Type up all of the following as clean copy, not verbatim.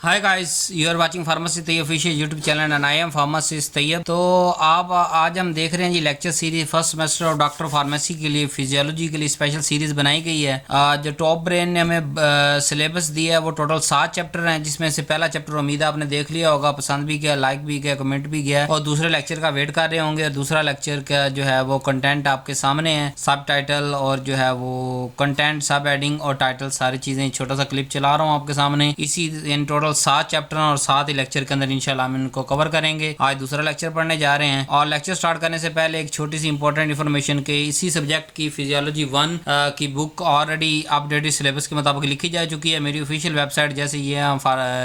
Hi guys, you are watching pharmacy Tayyab official YouTube channel and I am pharmacist Tayyab. तो आप आज हम देख रहे हैं जी lecture series first semester of doctor pharmacy के लिए फिजियोलॉजी के लिए स्पेशल सीरीज बनाई गई है। जो टॉप ब्रेन ने हमें सिलेबस दिया है वो टोटल 7 चैप्टर हैं, जिसमें से पहला चैप्टर उम्मीद आपने देख लिया होगा, पसंद भी किया, लाइक भी किया, कमेंट भी किया, और दूसरे लेक्चर का वेट कर रहे होंगे। और दूसरा लेक्चर का जो है वो कंटेंट आपके सामने है, सब टाइटल और जो है वो कंटेंट, सब एडिंग और टाइटल सारी चीज़ें, छोटा सा क्लिप चला रहा हूँ आपके सामने। इसी इन टोटल 7 चैप्टर और 7 ही लेक्चर के अंदर इंशाल्लाह हम इनको कवर करेंगे। आज दूसरा लेक्चर पढ़ने जा रहे हैं। और लेक्चर स्टार्ट करने से पहले एक छोटी सी इंपॉर्टेंट इन्फॉर्मेशन के इसी सब्जेक्ट की फिजियोलॉजी 1 की बुक ऑलरेडी अपडेटेड सिलेबस के मुताबिक लिखी जा चुकी है। मेरी ऑफिशियल वेबसाइट, जैसे ये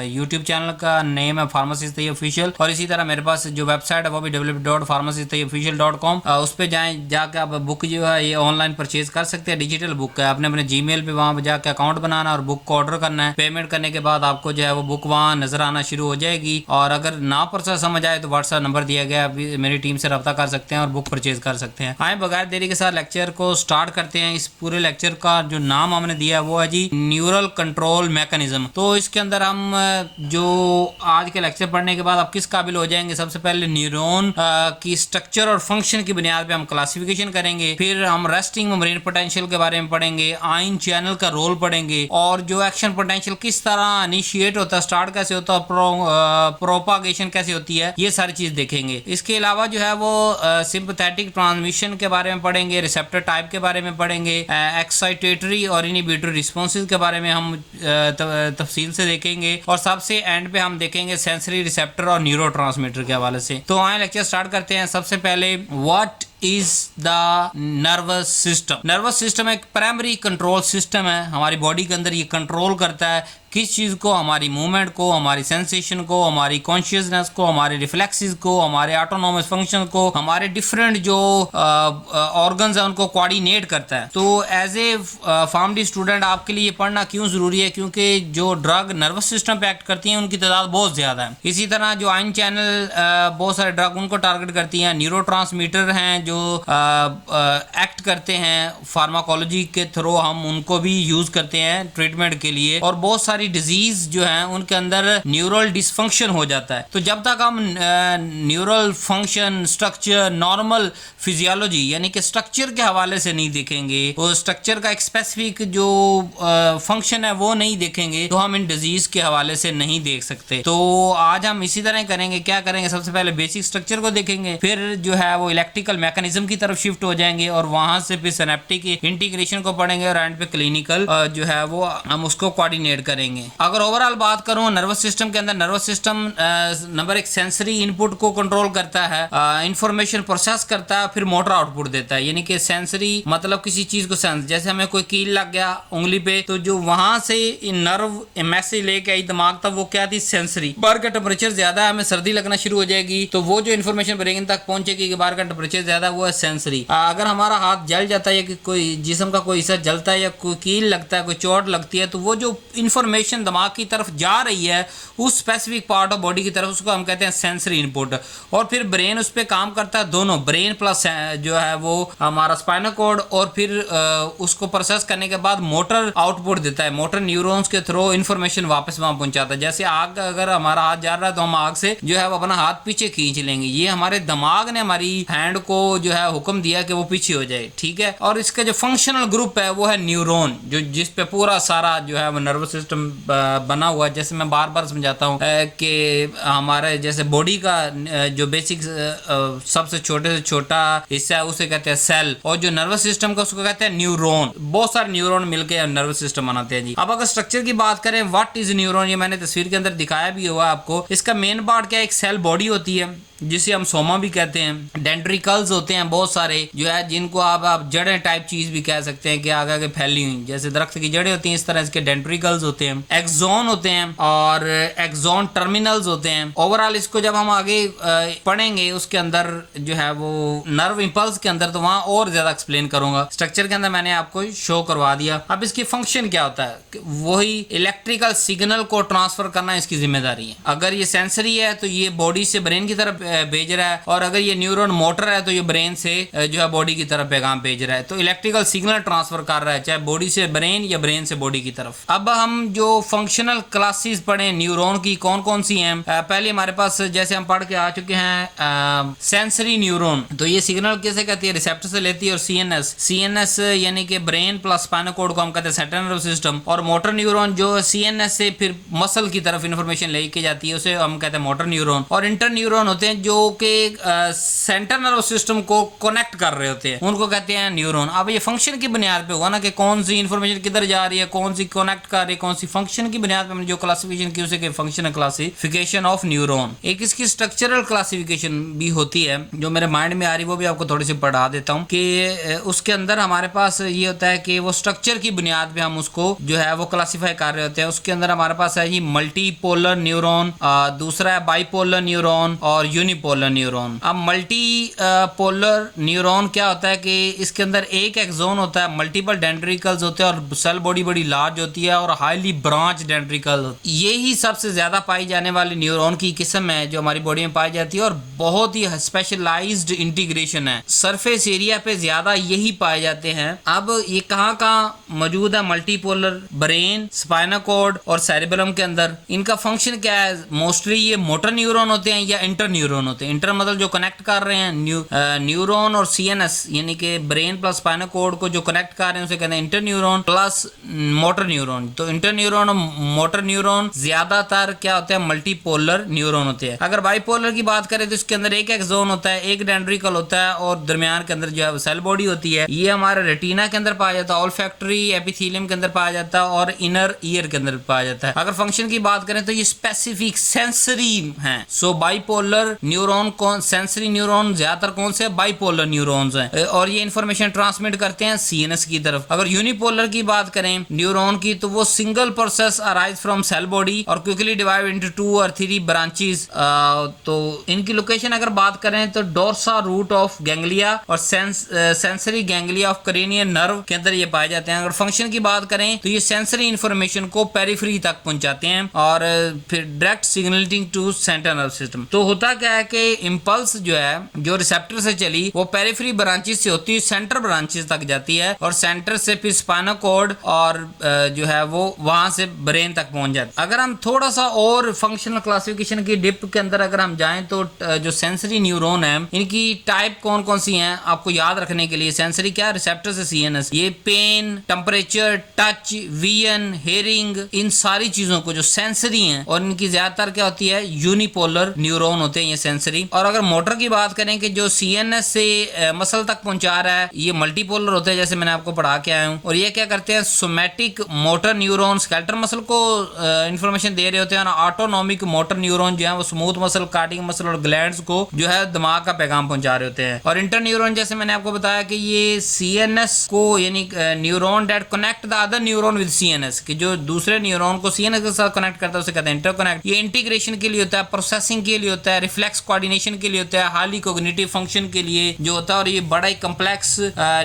यूट्यूब चैनल का नेम है फार्मासिस्ट तैयब ऑफिशियल, और इसी तरह मेरे पास जो वेबसाइट है वो भी www.pharmacisttayyobofficial.com, उस पर जाएँ, जाकर आप बुक जो है ये ऑनलाइन परचेज कर सकते हैं। डिजिटल बुक है, आपने अपने जीमेल पे वहाँ जाकर अकाउंट बनाना और बुक को ऑर्डर करना है। पेमेंट करने के बाद आपको जो है वो बुक वहाँ नजर आना शुरू हो जाएगी। और अगर ना प्रोसेस समझ आए तो व्हाट्सएप नंबर दिया गया, मेरी टीम से रब्ता कर सकते हैं और बुक परचेज कर सकते हैं। आए बगैर देरी के साथ लेक्चर को स्टार्ट करते हैं। इस पूरे लेक्चर का जो नाम हमने दिया है वो है जी न्यूरल कंट्रोल मैकेनिज्म। तो इसके अंदर हम जो आज के लेक्चर पढ़ने के बाद आप किस काबिल हो जाएंगे, सबसे पहले न्यूरॉन की स्ट्रक्चर और फंक्शन की बुनियाद पे हम क्लासिफिकेशन करेंगे। फिर हम रेस्टिंग मेम्ब्रेन पोटेंशियल के बारे में पढ़ेंगे, आयन चैनल का रोल पढ़ेंगे, और जो एक्शन पोटेंशियल किस तरह इनिशिएट होता है, स्टार्ट कैसे होता है, प्रोपागेशन कैसे होती है, ये सारी चीज देखेंगे। इसके अलावा जो है वो सिंपैथेटिक ट्रांसमिशन के बारे में पढ़ेंगे, रिसेप्टर टाइप के बारे में पढ़ेंगे, एक्साइटेटरी और इनहिबिटरी रिस्पॉन्सेज के बारे में हम तफसील से देखेंगे, और सबसे एंड पे हम देखेंगे सेंसरी रिसेप्टर और न्यूरोट्रांसमीटर के हवाले से। तो आए लेक्चर स्टार्ट करते हैं। सबसे पहले what is the nervous system. Nervous system एक प्राइमरी कंट्रोल सिस्टम है हमारी बॉडी के अंदर। ये कंट्रोल करता है किस चीज़ को, हमारी मूवमेंट को, हमारी सेंसेशन को, हमारी कॉन्शियसनेस को, हमारे रिफ्लेक्सेस को, हमारे ऑटोनोमस फंक्शन को, हमारे डिफरेंट जो ऑर्गन्स हैं उनको कोऑर्डिनेट करता है। तो एज ए फार्मडी स्टूडेंट आपके लिए पढ़ना क्यों ज़रूरी है, क्योंकि जो ड्रग नर्वस सिस्टम पे एक्ट करती हैं उनकी तादाद बहुत ज़्यादा है। इसी तरह जो आयन चैनल बहुत सारे ड्रग उनको टारगेट करती हैं। न्यूरोट्रांसमीटर हैं जो एक्ट करते हैं फार्माकोलॉजी के थ्रू, हम उनको भी यूज़ करते हैं ट्रीटमेंट के लिए। और बहुत सारी डिजीज जो है उनके अंदर न्यूरल डिसफंक्शन हो जाता है। तो जब तक हम neural function, structure, normal physiology यानी कि स्ट्रक्चर के हवाले से नहीं देखेंगे, वो स्ट्रक्चर का एक स्पेसिफिक जो फंक्शन है वो नहीं देखेंगे, तो हम इन डिजीज के हवाले से नहीं देख सकते। तो आज हम इसी तरह करेंगे। क्या करेंगे, सबसे पहले बेसिक स्ट्रक्चर को देखेंगे, फिर जो है वो इलेक्ट्रिकल मैकेनिज्म की तरफ शिफ्ट हो जाएंगे, और वहां से फिर सिनेप्टिक इंटीग्रेशन को पढ़ेंगे, और एंड पे क्लिनिकल जो है वो हम उसको कोऑर्डिनेट करेंगे। अगर ओवरऑल बात करूं नर्वस सिस्टम के अंदर, नर्वस सिस्टम नंबर एक सेंसरी इनपुट को कंट्रोल करता है, इंफॉर्मेशन प्रोसेस करता है, फिर मोटर आउटपुट देता है। यानी कि सेंसरी मतलब किसी चीज को सेंस, जैसे हमें कोई कील लग गया उंगली पे, तो जो वहां से नर्व मैसेज लेके आई दिमाग तक, वो क्या थी, सेंसरी। बाहर का टेम्परेचर ज्यादा है, हमें सर्दी लगना शुरू हो जाएगी, तो वो जो इन्फॉर्मेशन ब्रेन तक पहुंचेगी कि बाहर का टेम्परेचर ज्यादा, वो है सेंसरी। अगर हमारा हाथ जल जाता है या कि कोई जिस्म का कोई हिस्सा जलता है या कोई कील लगता है, कोई चोट लगती है, तो वो जो इन्फॉर्मेशन दिमाग की तरफ जा रही है उस स्पेसिफिक पार्ट ऑफ बॉडी की तरफ, उसको हम कहते हैं सेंसरी इनपुट। और फिर ब्रेन उस पर काम करता है, दोनों ब्रेन प्लस जो है वो हमारा स्पाइनल कॉर्ड, और फिर उसको प्रोसेस करने के बाद मोटर आउटपुट देता है। मोटर न्यूरॉन्स के थ्रू इन्फॉर्मेशन वापस वहां पहुंचाता है। जैसे आग, अगर हमारा हाथ जा रहा है तो हम आग से जो है वो अपना हाथ पीछे खींच लेंगे। ये हमारे दिमाग ने हमारी हैंड को जो है हुक्म दिया कि वो पीछे हो जाए, ठीक है। और इसका जो फंक्शनल ग्रुप है वो है न्यूरॉन, जो जिस पे पूरा सारा जो है वो नर्वस सिस्टम बना हुआ है। जैसे मैं बार बार समझाता हूँ कि हमारे जैसे बॉडी का जो बेसिक सबसे छोटे से छोटा हिस्सा है उसे कहते हैं सेल, और जो नर्वस सिस्टम का उसको कहते हैं न्यूरॉन। बहुत सारे न्यूरॉन मिलकर नर्वस सिस्टम बनाते हैं जी। अब अगर स्ट्रक्चर की बात करें, व्हाट इज न्यूरॉन, ये मैंने तस्वीर के अंदर दिखाया भी हुआ आपको। इसका मेन पार्ट क्या है, एक सेल बॉडी होती है जिसे हम सोमा भी कहते हैं। डेंड्रिकल्स होते हैं बहुत सारे जो है, जिनको आप जड़ें टाइप चीज भी कह सकते हैं कि आगे आगे फैली हुई, जैसे दरख्त की जड़ें होती हैं, इस तरह इसके डेंड्रिकल्स होते हैं। एक्सोन होते हैं और एक्सोन टर्मिनल्स होते हैं। ओवरऑल इसको जब हम आगे पढ़ेंगे उसके अंदर जो है वो नर्व इंपल्स के अंदर, तो वहां और ज्यादा एक्सप्लेन करूंगा। स्ट्रक्चर के अंदर मैंने आपको शो करवा दिया। अब इसकी फंक्शन क्या होता है, वही इलेक्ट्रिकल सिग्नल को ट्रांसफर करना इसकी जिम्मेदारी है। अगर ये सेंसरी है तो ये बॉडी से ब्रेन की तरफ भेज रहा है, और अगर ये न्यूरॉन मोटर है तो ये ब्रेन से जो है बॉडी की तरफ पैगाम भेज रहा है। तो इलेक्ट्रिकल सिग्नल ट्रांसफर कर रहा है, चाहे बॉडी से ब्रेन या ब्रेन से बॉडी की तरफ। अब हम जो फंक्शनल क्लासेस पढ़े न्यूरॉन की कौन कौन सी हैं, पहले हमारे पास जैसे हम पढ़ के आ चुके हैं सेंसरी न्यूरॉन। तो ये सिग्नल कैसे कहती है, रिसेप्टर से लेती है, और सीएनएस यानी कि ब्रेन प्लस स्पाइनल कॉर्ड को हम कहते हैं सेंट्रल नर्वस सिस्टम, और मोटर न्यूरॉन जो सीएनएस से फिर मसल की तरफ इंफॉर्मेशन लेके जाती है उसे हम कहते हैं मोटर न्यूरॉन। और इंटर न्यूरॉन होते हैं जो कि सेंट्रल नर्वस सिस्टम को कनेक्ट कर रहे होते हैं, उनको कहते हैं न्यूरॉन। अब ये फंक्शन की बुनियाद पे हुआ ना कि कौन सी इंफॉर्मेशन किधर जा रही है, कौन सी कनेक्ट कर रही है, कौन सी फंक्शन की बुनियाद पे हमने जो क्लासिफिकेशन की उसे फंक्शनल क्लासिफिकेशन ऑफ न्यूरॉन। एक इसकी स्ट्रक्चरल क्लासिफिकेशन भी होती है जो मेरे माइंड में आ रही, वो भी आपको थोड़ी सी पढ़ा देता हूँ कि उसके अंदर हमारे पास ये होता है कि वो स्ट्रक्चर की बुनियाद पे हम उसको जो है वो क्लासिफाई कर रहे होते हैं। उसके अंदर हमारे पास है जी मल्टीपोलर न्यूरॉन, दूसरा है बाइपोलर न्यूरॉन और यूनिपोलर न्यूरॉन। अब मल्टीपोलर न्यूरॉन क्या होता है कि इसके अंदर एक एक्सोन होता है, मल्टीपल डेंड्रिकल्स होते हैं और सेल बॉडी बड़ी लार्ज होती है और हाईली ब्रांच डेंड्रिकल। ये ही सबसे ज्यादा पाई जाने वाली न्यूरॉन की किस्म है जो हमारी बॉडी में पाई जाती है और बहुत ही स्पेशलाइज्ड इंटीग्रेशन है, सरफेस एरिया पे ज्यादा यही पाए जाते हैं। अब ये कहाँ कहाँ मौजूद है, मल्टीपोलर ब्रेन, स्पाइनल कॉर्ड और सेरेबेलम के अंदर। इनका फंक्शन क्या है, मोस्टली ये मोटर न्यूरॉन होते हैं या इंटर न्यूरॉन होते हैं। इंटर मतलब जो कनेक्ट कर रहे हैं न्यूरॉन और सीएनएस यानी कि ब्रेन प्लस स्पाइनल कॉर्ड को जो कनेक्ट कर रहे हैं उसे कहते हैं inter neuron plus motor neuron. तो इंटर न्यूरॉन और मोटर न्यूरॉन ज्यादातर क्या होते हैं, मल्टीपोलर न्यूरॉन होते हैं। अगर बाइपोलर की बात करें तो इसके अंदर एक एक्सोन होता है, एक डेंड्रिकल होता है और दरमियान के अंदर जो है सेल बॉडी होती है। ये हमारे रेटिना के अंदर पाया जाता है, ऑल्फैक्टरी एपिथेलियम के अंदर पाया जाता है और इनर ईयर के अंदर पाया जाता है। अगर फंक्शन की बात करें तो ये स्पेसिफिक सेंसरी है। सो बाइपोलर न्यूरॉन कौन, सेंसरी न्यूरॉन ज्यादातर कौन से बाइपोलर न्यूरॉन्स हैं और ये इंफॉर्मेशन ट्रांसमिट करते हैं सीएनएस की तरफ। अगर यूनिपोलर की बात करें न्यूरॉन की तो वो single process arise from cell body और क्विकली डिवाइड इनटू 2 और 3 ब्रांचेस। तो इनकी लोकेशन अगर बात करें तो डोर्सा रूट ऑफ गैंग्लिया और sensory ganglia of cranial nerve के अंदर ये पाए जाते हैं। अगर फंक्शन की बात करें तो ये सेंसरी इंफॉर्मेशन को पेरिफेरी तक पहुंचाते हैं और फिर direct signalling to central nerve system. तो होता क्या है कि इंपल्स जो है जो रिसेप्टर से चली वो पेरिफेरी ब्रांचेस से होती है सेंटर ब्रांचेस तक जाती है और सेंटर से फिर स्पाइनल कॉर्ड और जो है वो वहां से ब्रेन तक पहुंच जाती है। अगर हम थोड़ा सा और फंक्शनल क्लासिफिकेशन की डिप के अंदर अगर हम जाएं तो जो सेंसरी न्यूरॉन है इनकी टाइप कौन कौन सी हैं आपको याद रखने के लिए। सेंसरी क्या है, रिसेप्टर से सीएनएस, ये pain, temperature, touch, vision, hearing, इन सारी चीजों को जो सेंसरी हैं और इनकी ज्यादातर क्या होती है यूनिपोलर न्यूरॉन होते हैं ये सेंसरी। और अगर मोटर की बात करें कि जो सीएनएस से मसल तक पहुंचा रहा है ये मल्टीपोलर होते हैं जैसे मैंने आपको पढ़ा के आया हूं। और ये क्या करते हैं, somatic motor neuron skeletal muscle को इंफॉर्मेशन दे रहे होते हैं और ऑटोनॉमिक मोटर न्यूरॉन जो है वो स्मूथ मसल, कार्डियक मसल और ग्लैंड्स को जो है दिमाग का पैगाम पहुंचा रहे होते हैं। और इंटर न्यूरॉन जैसे मैंने आपको बताया कि ये सीएनएस को यानी neuron that connect the other neuron with CNS, कि जो दूसरे न्यूरॉन को सीएनएस के साथ कनेक्ट करता है उसे कहते हैं इंटरकनेक्ट। ये इंटीग्रेशन के लिए होता है, प्रोसेसिंग के लिए होता है, रिफ्लेक्स कोऑर्डिनेशन के लिए होता है, हाईली कोग्निटिव फंक्शन के लिए जो होता है और ये बड़ा ही कॉम्प्लेक्स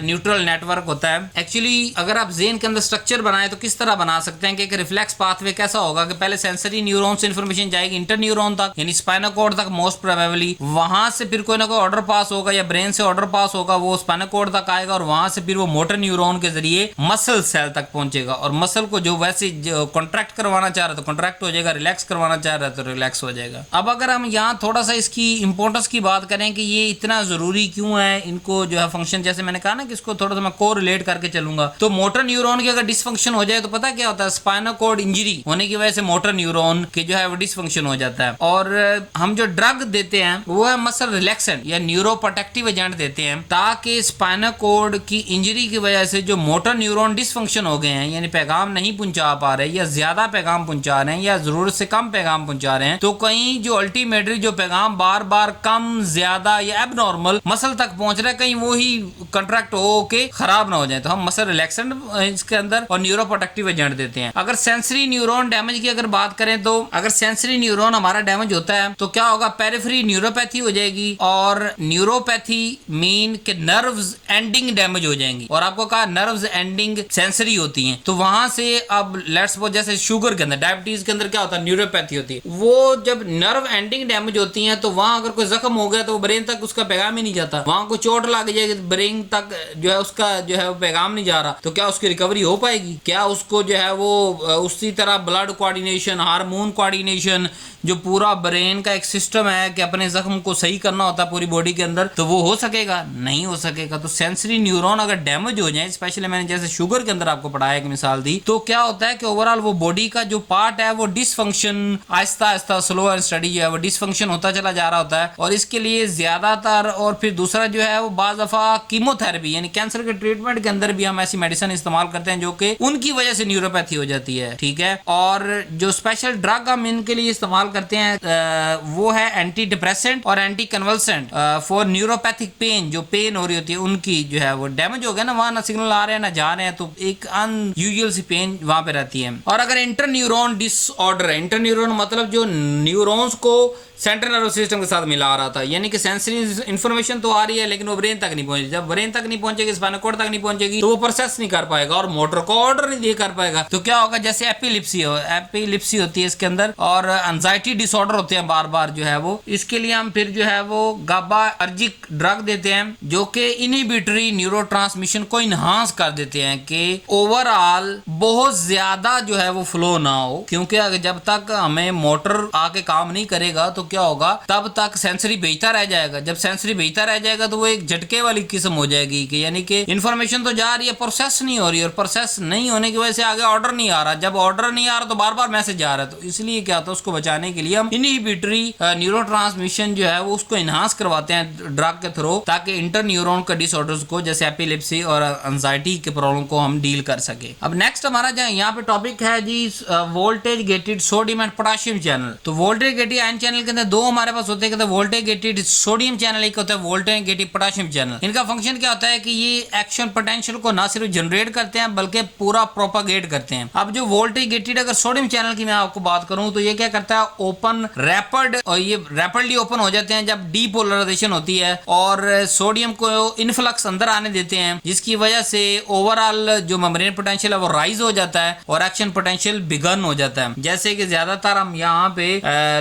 न्यूट्रल नेटवर्क होता है। एक्चुअली अगर आप ज़हन के अंदर स्ट्रक्चर बनाए तो किस तरह बना सकते हैं कि एक रिफ्लेक्स पाथवे कैसा होगा कि पहले सेंसरी न्यूरॉन से इंफॉर्मेशन जाएगी इंटर न्यूरॉन तक यानी स्पाइनल कॉर्ड तक मोस्ट प्रोबेबली, वहां से फिर कोई ना कोई ऑर्डर पास होगा या ब्रेन से ऑर्डर पास होगा वो स्पाइनल कॉर्ड तक आएगा और वहां से फिर वो मोटर न्यूरॉन के जरिए मसल सेल तक पहुंचेगा और मसल को जो वैसे कॉन्ट्रैक्ट करवाना चाह रहा है तो कॉन्ट्रैक्ट हो जाएगा, रिलैक्स करवाना चाह रहा है तो रिलैक्स हो जाएगा। अब अगर हम यहाँ थोड़ा सा इसकी इंपॉर्टेंस की बात करें कि ये इतना जरूरी क्यों है, इनको जो है फंक्शन जैसे मैंने कहा ना कि इसको थोड़ा सा मैं को रिलेट करके चलूंगा। तो मोटर न्यूरॉन की अगर डिसफंक्शन हो जाए तो पता क्या होता है, स्पाइनल कॉर्ड इंजरी होने की वजह से मोटर न्यूरॉन के जो है वो डिसफंक्शन हो जाता है। और हम जो ड्रग देते हैं वो है मसल रिलैक्सेंट या न्यूरोप्रोटेक्टिव एजेंट देते हैं ताकि स्पाइनल कॉर्ड की इंजरी की वजह से जो मोटर न्यूरॉन डिसफंक्शन हो गए हैं यानी पैगाम नहीं पहुंचा पा रहे या ज्यादा पैगाम पहुंचा रहे हैं या जरूरत से कम पैगाम पहुंचा रहे हैं, तो कहीं जो अल्टीमेटली जो पैगाम बार बार कम ज्यादा या एबनॉर्मल मसल तक पहुंच रहा है कहीं वो ही कंट्रैक्ट हो के खराब ना हो जाए तो हम मसल रिलैक्सेंट इसके अंदर और न्यूरोप्रोटेक्टिव एजेंट देते हैं। अगर सेंसरी न्यूरॉन डैमेज की अगर बात करें तो अगर सेंसरी न्यूरॉन हमारा डैमेज होता है तो क्या होगा, पेरिफेरी न्यूरोपैथी हो जाएगी और न्यूरोपैथी मीन के नर्व्स एंडिंग डैमेज हो जाएंगी। और आपको कहा नर्व्स एंडिंग सेंसरी होती हैं तो वहां से अब लेट्स सपोज जैसे शुगर के अंदर, डायबिटीज के अंदर क्या होता है न्यूरोपैथी होती है, वो जब नर्व एंडिंग डैमेज होती है तो वहां अगर कोई जख्म हो गया तो वो ब्रेन तक उसका पैगाम ही नहीं जाता, वहां कोई चोट लग जाएगी ब्रेन तक जो है उसका जो है वो पैगाम नहीं जा रहा, तो क्या उसकी रिकवरी हो पाएगी? क्या उसको जो है वो उसी तरह ब्लड कोऑर्डिनेशन, हार्मोन कोऑर्डिनेशन, जो पूरा ब्रेन का एक सिस्टम है कि अपने जख्म को सही करना होता है पूरी बॉडी के अंदर, तो वो हो सकेगा? नहीं हो सकेगा। तो सेंसरी न्यूरॉन अगर डैमेज हो जाए, स्पेशली मैंने जैसे शुगर के अंदर आपको पढ़ाया, एक मिसाल दी, तो क्या होता है कि ओवरऑल वो बॉडी का जो पार्ट है वो dysfunction, Aahista Aahista slow and study जो है वो डिसफंक्शन होता चला जा रहा होता है। और इसके लिए ज्यादातर, और फिर दूसरा जो है वो बाज दफा कीमोथेरेपी, यानी कैंसर के ट्रीटमेंट के अंदर भी हम ऐसी मेडिसिन इस्तेमाल करते हैं जो कि उनकी वजह से न्यूरोपैथी हो जाती है, ठीक है। और जो स्पेशल ड्रग हम इनके लिए इस्तेमाल करते हैं वो है एंटी डिप्रेसेंट और anti convulsant for neuropathic pain, जो पेन हो रही होती है उनकी जो है वो डैमेज हो गया ना, वहां ना सिग्नल आ रहे हैं ना जा रहे हैं, तो एक अनयूजुअल सी पेन वहां पे रहती है। और अगर इंटरन्यूरॉन डिसऑर्डर है, इंटरन्यूरॉन मतलब जो न्यूरॉन्स को सेंट्रल नर्वस सिस्टम के साथ मिला रहा था, यानी कि सेंसरी इंफॉर्मेशन तो आ रही है लेकिन वो ब्रेन तक नहीं पहुंची, जब ब्रेन तक नहीं पहुंचेगी, स्पाइनल कॉर्ड तक नहीं पहुंचेगी, तो वो प्रोसेस नहीं कर पाएगा और मोटर को ऑर्डर नहीं दे कर पाएगा। तो क्या होगा, जैसे एपिलिप्सी होती है इसके अंदर, और एंजाइटी डिसऑर्डर होते हैं बार बार जो है वो, इसके लिए हम फिर जो है वो गाबार्जिक ड्रग देते हैं जो कि इनहिबिटरी न्यूरोट्रांसमिशन को इनहांस कर देते हैं कि ओवरऑल बहुत ज्यादा जो है वो फ्लो ना हो, क्योंकि जब तक हमें मोटर आके काम नहीं करेगा तो क्या होगा, तब तक सेंसरी भेजता रह जाएगा। जब सेंसरी भेजता रह जाएगा तो वो एक झटके वाली किस्म हो जाएगी कि यानी कि इन्फॉर्मेशन तो जा रही है, प्रोसेस नहीं हो रही, और प्रोसेस नहीं होने की वजह से आगे ऑर्डर नहीं आ रहा, जब ऑर्डर नहीं आ रहा तो बार बार मैसेज आ रहा है। तो इसलिए क्या होता है, उसको बचाने के लिए हम इनहिबिटरी न्यूरोट्रांसमिशन जो है वो उसको इनहांस करवाते हैं ड्रग के थ्रू, ताकि इंटरन्यूरॉन का डिसऑर्डर्स को, जैसे एपिलेप्सी और एंजाइटी के प्रॉब्लम को हम डील कर सके। अब नेक्स्ट हमारा जो यहाँ पे टॉपिक है जी voltage gated sodium and potassium channel. तो वोल्टेज गेटेड आयन चैनल के अंदर दो हमारे पास होते हैं, वोल्टेज गेटेड सोडियम चैनल, एक होता है वोल्टेज गेटेड पोटेशियम चैनल। इनका फंक्शन क्या होता है कि ये एक्शन पोटेंशियल को ना सिर्फ जनरेट करते हैं बल्कि पूरा प्रोपागेट करते हैं। अब जो वोल्टेज गेटेड अगर सोडियम चैनल की मैं आपको बात करूं तो ये क्या करता है, ओपन रैपिड, और ये रैपिडली ओपन हो जाते हैं जब डीपोलराइजेशन होती है और सोडियम को इनफ्लक्स अंदर आने देते हैं, जिसकी वजह से ओवरऑल जो मेम्ब्रेन पोटेंशियल है वो राइज हो जाता है और एक्शन पोटेंशियल बिगन हो जाता है। जैसे कि ज्यादातर हम यहाँ पे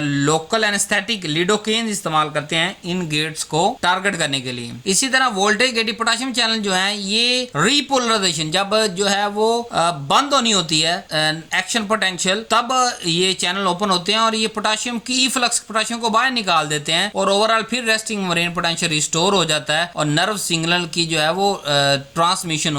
लोकल एनेस्थेटिक लिडोकेन इस्तेमाल करते हैं इन गेट्स को टारगेट करने के लिए। इसी तरह वोल्टेज गेटेड पोटेशियम चैनल जो है ये रीपोलराइजेशन जब जो है वो बंद होनी होती है एक्शन पोटेंशियल, तब ये चैनल ओपन होते हैं और ये पोटेशियम की इफ्लक्स पोटेशियम को बाहर निकाल देते हैं और ओवरऑल फिर रेस्टिंग मेम्ब्रेन पोटेंशियल रिस्टोर हो जाता है और नर्व सिग्नल की जो है वो ट्रांसमिशन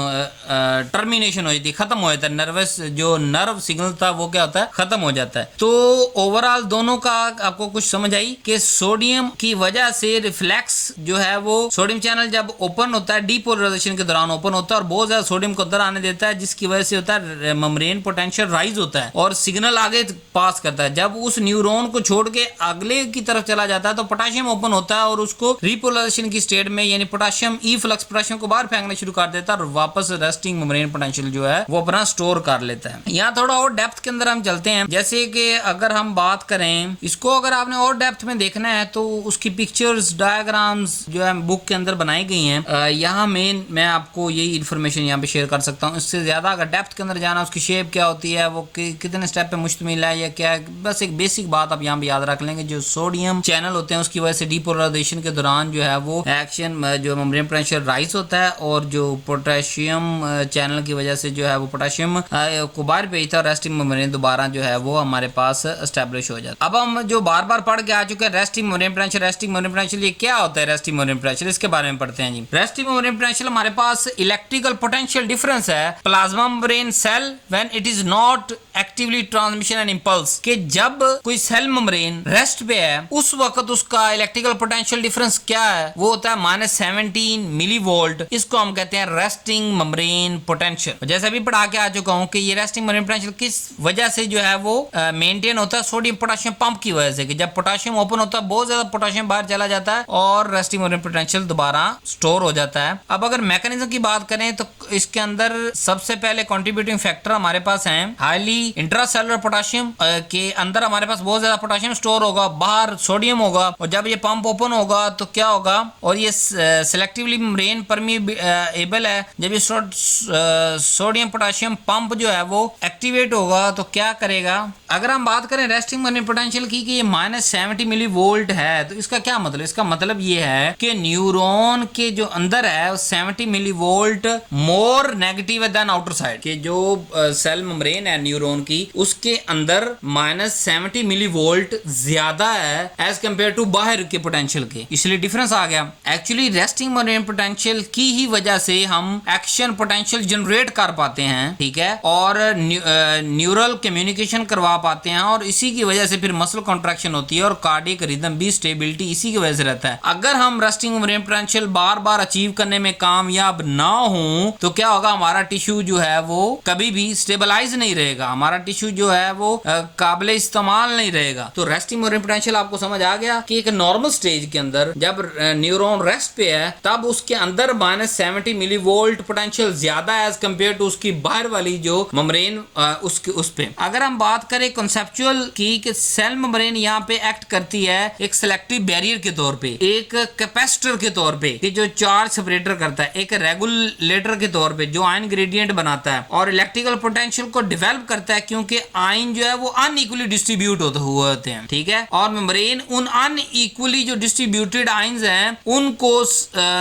टर्मिनेशन हो जाती है, खत्म हो जाता है। नर्वस जो नर्व सिग्नल था वो क्या होता है, खत्म हो जाता है। तो ओवरऑल दोनों का आपको कुछ समझ आई कि सोडियम की वजह से रिफ्लेक्स जो है वो, सोडियम चैनल जब ओपन होता है डीपोलराइजेशन के दौरान ओपन होता है और बहुत ज्यादा सोडियम को अंदर आने देता है, जिसकी वजह से होता है मेम्ब्रेन पोटेंशियल राइज होता है और सिग्नल आगे पास करता है। जब उस न्यूरॉन को छोड़ के अगले की तरफ चला जाता है तो पोटेशियम ओपन होता है और उसको रिपोलराइजेशन की स्टेट में, यानी पोटेशियम ई फ्लक्स पोटेशियम को बाहर फेंकना शुरू कर देता है और वापस रेस्टिंग मेम्ब्रेन पोटेंशियल जो है वो अपना स्टोर कर लेता है। यहाँ थोड़ा और डेप्थ के अंदर हम चलते हैं, जैसे कि अगर हम बात करें इसको, अगर आपने और डेप्थ में देखना है तो उसकी पिक्चर्स डायग्राम्स जो है बुक के अंदर बनाई गई हैं। यहाँ मेन मैं आपको यही इन्फॉर्मेशन यहाँ पे शेयर कर सकता हूँ। इससे ज्यादा अगर डेप्थ के अंदर जाना, उसकी शेप क्या होती है, वो कितने स्टेप पे मुश्तमिल है या क्या है, बस एक बेसिक बात आप यहाँ पे याद रख लेंगे। जो सोडियम चैनल होते हैं उसकी वजह से डीपोलराइजेशन के दौरान जो है वो एक्शन जो मेम्ब्रेन पोटेंशियल राइज होता है और जो पोटेशियम चैनल की वजह से जो है वो पोटेशियम को बाहर भेजता है, रेस्टिंग मेम्ब्रेन दोबारा जो है वो हमारे पास एस्टेब्लिश हो जाता है। अब हम जो बार बार पढ़ के आ चुके हैं resting membrane potential, resting membrane potential ये क्या होता है, रेस्टिंग मेम्ब्रेन पोटेंशियल इसके बारे में पढ़ते हैं जी। रेस्टिंग मेम्ब्रेन पोटेंशियल हमारे पास इलेक्ट्रिकल पोटेंशियल डिफरेंस है plasma membrane cell when it is not actively transmission and impulse, कि जब कोई सेल मेम्ब्रेन रेस्ट पे है उस वक्त उसका इलेक्ट्रिकल पोटेंशियल डिफरेंस क्या है, वो होता है -17 मिलीवोल्ट। इसको हम कहते हैं रेस्टिंग मेम्ब्रेन पोटेंशियल। जैसे अभी पढ़ा के आ चुका हूं कि ये रेस्टिंग मेम्ब्रेन पोटेंशियल किस वजह से जो है वो मेंटेन होता है, सोडियम पोटेशियम पंप की वजह से, कि जब पोटेशियम ओपन होता है बहुत ज्यादा पोटेशियम बाहर चला जाता है और रेस्टिंग मेम्ब्रेन पोटेंशियल दोबारा स्टोर हो जाता है। अब अगर मैकेनिज्म की बात करें तो इसके अंदर सबसे पहले कंट्रीब्यूटिंग फैक्टर हमारे पास हैं हाईली इंट्रासेलुलर पोटेशियम के अंदर हमारे पास बहुत ज्यादा पोटेशियम स्टोर होगा, बाहर सोडियम होगा, और जब ये पंप ओपन होगा तो क्या होगा, और ये सेलेक्टिवली मेम्ब्रेन परमीएबल है, जब ये सोडियम पोटेशियम पंप जो है वो एक्टिवेट होगा तो क्या करेगा। अगर हम बात करें रेस्टिंग मेम्ब्रेन पोटेंशियल की कि ये -70 मिली वोल्ट है, तो इसका क्या मतलब, इसका मतलब ये है कि न्यूरॉन के जो अंदर है 70 मिली वोल्ट मोर नेगेटिव है देन आउटर साइड के जो सेल मेम्ब्रेन है न्यूरॉन की, उसके अंदर -70 मिली वोल्ट ज्यादा है एज कंपेयर टू बाहर के पोटेंशियल के, इसलिए डिफरेंस आ गया। एक्चुअली रेस्टिंग मेम्ब्रेन पोटेंशियल की ही वजह से हम एक्शन पोटेंशियल जनरेट कर पाते हैं, ठीक है, और न्यूरल कम्युनिकेशन करवा पाते हैं, और इसी की वजह से फिर मसल कॉन्ट्रैक्शन होती है और कार्डियक रिदम भी स्टेबिलिटी इसी की वजह से रहता है। अगर हम रेस्टिंग मेम्ब्रेन पोटेंशियल बार बार अचीव करने में कामयाब ना हो तो क्या होगा, हमारा टिश्यू जो है वो कभी भी स्टेबलाइज नहीं रहेगा, हमारा टिश्यू जो है वो काबिल इस्तेमाल नहीं रहेगा। तो रेस्टिंग मेम्ब्रेन पोटेंशियल आपको समझ आ गया कि एक नॉर्मल स्टेज के अंदर जब न्यूरॉन रेस्ट पे है तब उसके अंदर -70 मिली वोल्ट पोटेंशियल ज्यादा है एज कंपेयर टू उसकी बाहर वाली जो मेम्ब्रेन उसके उस पे। अगर हम बात करें कॉन्सेप्चुअल की कि सेल मेम्ब्रेन यहाँ पे एक्ट करती है एक सेलेक्टिव बैरियर के तौर पे, एक कैपेसिटर के तौर पे कि जो चार्ज सेपरेटर करता है, एक रेगुलेटर के तौर पे जो आयन ग्रेडियंट बनाता है, और इलेक्ट्रिकल पोटेंशियल को डेवलप करता है क्योंकि आयन जो है वो अनइक्वली डिस्ट्रीब्यूट होते हैं, ठीक है, और मेम्ब्रेन उन अनइक्वली जो डिस्ट्रीब्यूटेड आयंस हैं उनको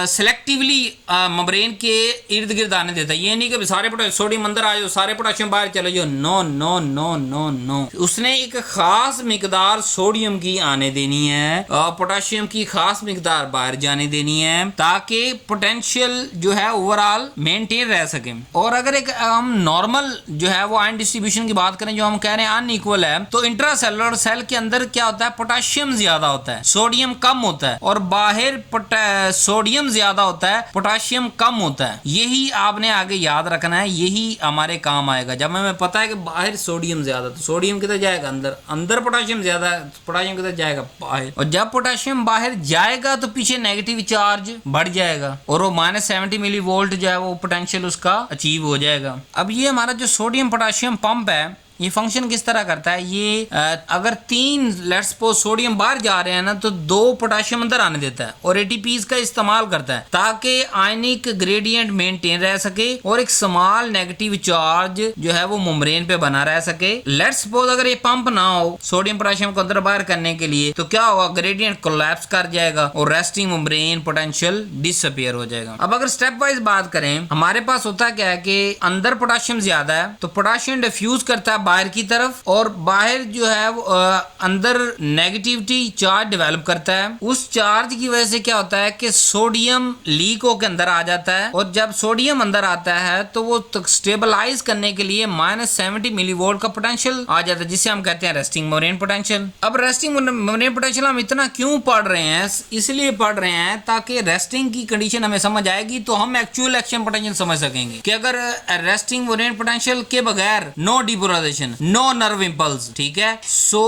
सेलेक्टिवली मेम्ब्रेन के इर्द गिर्द आने देता है। ये नहीं कि सारे सोडियम अंदर आ जाओ, सारे पोटेशियम बाहर चले जाओ, no no no no no, उसने एक खास मिकदार सोडियम की आने देनी है और पोटेशियम की खास मिकदार बाहर जाने देनी है ताकि पोटेंशियल जो है ओवरऑल मेंटेन रह सके। और अगर एक हम नॉर्मल जो है वो आयन डिस्ट्रीब्यूशन की बात करें जो हम कह रहे हैं अनइक्वल है, तो इंट्रासेलुलर सेल के अंदर क्या होता है, पोटेशियम ज्यादा होता है, सोडियम कम होता है, और बाहर सोडियम ज्यादा होता है, पोटेशियम कम होता है। यही आपने आगे याद रखना है, यही हमारे काम आएगा। जब हमें पता है कि बाहर सोडियम ज्यादा, तो सोडियम किधर जाएगा, अंदर, अंदर पोटेशियम ज्यादा है, पोटेशियम किधर जाएगा, बाहर, और जब पोटेशियम बाहर जाएगा तो पीछे नेगेटिव चार्ज बढ़ जाएगा और वो -70 मिली वोल्ट जो है वो पोटेंशियल उसका अचीव हो जाएगा। अब ये हमारा जो सोडियम पोटेशियम पंप है ये फंक्शन किस तरह करता है, ये अगर 3 लेट्स सपोज सोडियम बाहर जा रहे हैं ना तो 2 पोटेशियम अंदर आने देता है और एटीपीज का इस्तेमाल करता है ताकि आयनिक ग्रेडियंट मेंटेन रह सके और एक स्मॉल नेगेटिव चार्ज जो है वो मेम्ब्रेन पे बना रह सके। लेट्स सपोज अगर ये पंप ना हो सोडियम पोटेशियम को अंदर बाहर करने के लिए तो क्या होगा, ग्रेडियंट कोलैप्स कर जाएगा और रेस्टिंग मेम्ब्रेन पोटेंशियल डिसअपीयर हो जाएगा। अब अगर स्टेप वाइज बात करें, हमारे पास होता क्या है कि अंदर पोटेशियम ज्यादा है तो पोटेशियम डिफ्यूज करता है बाहर की तरफ और बाहर जो है वो अंदर नेगेटिविटी चार्ज डेवलप करता है। उस चार्ज की वजह से क्या होता है कि सोडियम लीक होकर अंदर आ जाता है और जब सोडियम अंदर आता है तो वो स्टेबलाइज करने के लिए -70 मिलीवोल्ट का पोटेंशियल आ जाता है जिसे हम कहते हैं रेस्टिंग मेम्ब्रेन पोटेंशियल। अब रेस्टिंग मेम्ब्रेन पोटेंशियल हम इतना क्यों पढ़ रहे हैं, इसलिए पढ़ रहे हैं ताकि रेस्टिंग की कंडीशन हमें समझ आएगी तो हम एक्चुअल एक्शन पोटेंशियल समझ सकेंगे कि अगर रेस्टिंग मेम्ब्रेन पोटेंशियल के बगैर no depolarisation, no nerve impulse, ठीक है, so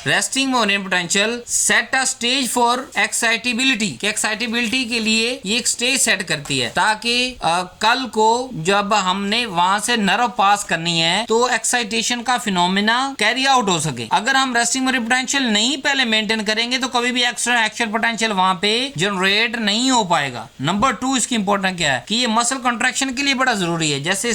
resting membrane potential set a stage for excitability, कि एक्साइटेबिलिटी के लिए ये एक स्टेज सेट करती है ताकि कल को जब हमने वहां से नर्व पास करनी है तो एक्साइटेशन का फिनोमेना कैरी आउट हो सके। अगर हम रेस्टिंग मेम्ब्रेन पोटेंशियल नहीं पहले मेंटेन करेंगे तो कभी भी एक्स्ट्रा एक्शन पोटेंशियल वहां पे जनरेट नहीं हो पाएगा। नंबर 2 इसकी इंपॉर्टेंट क्या है कि ये मसल कंट्रैक्शन के लिए बड़ा जरूरी है, जैसे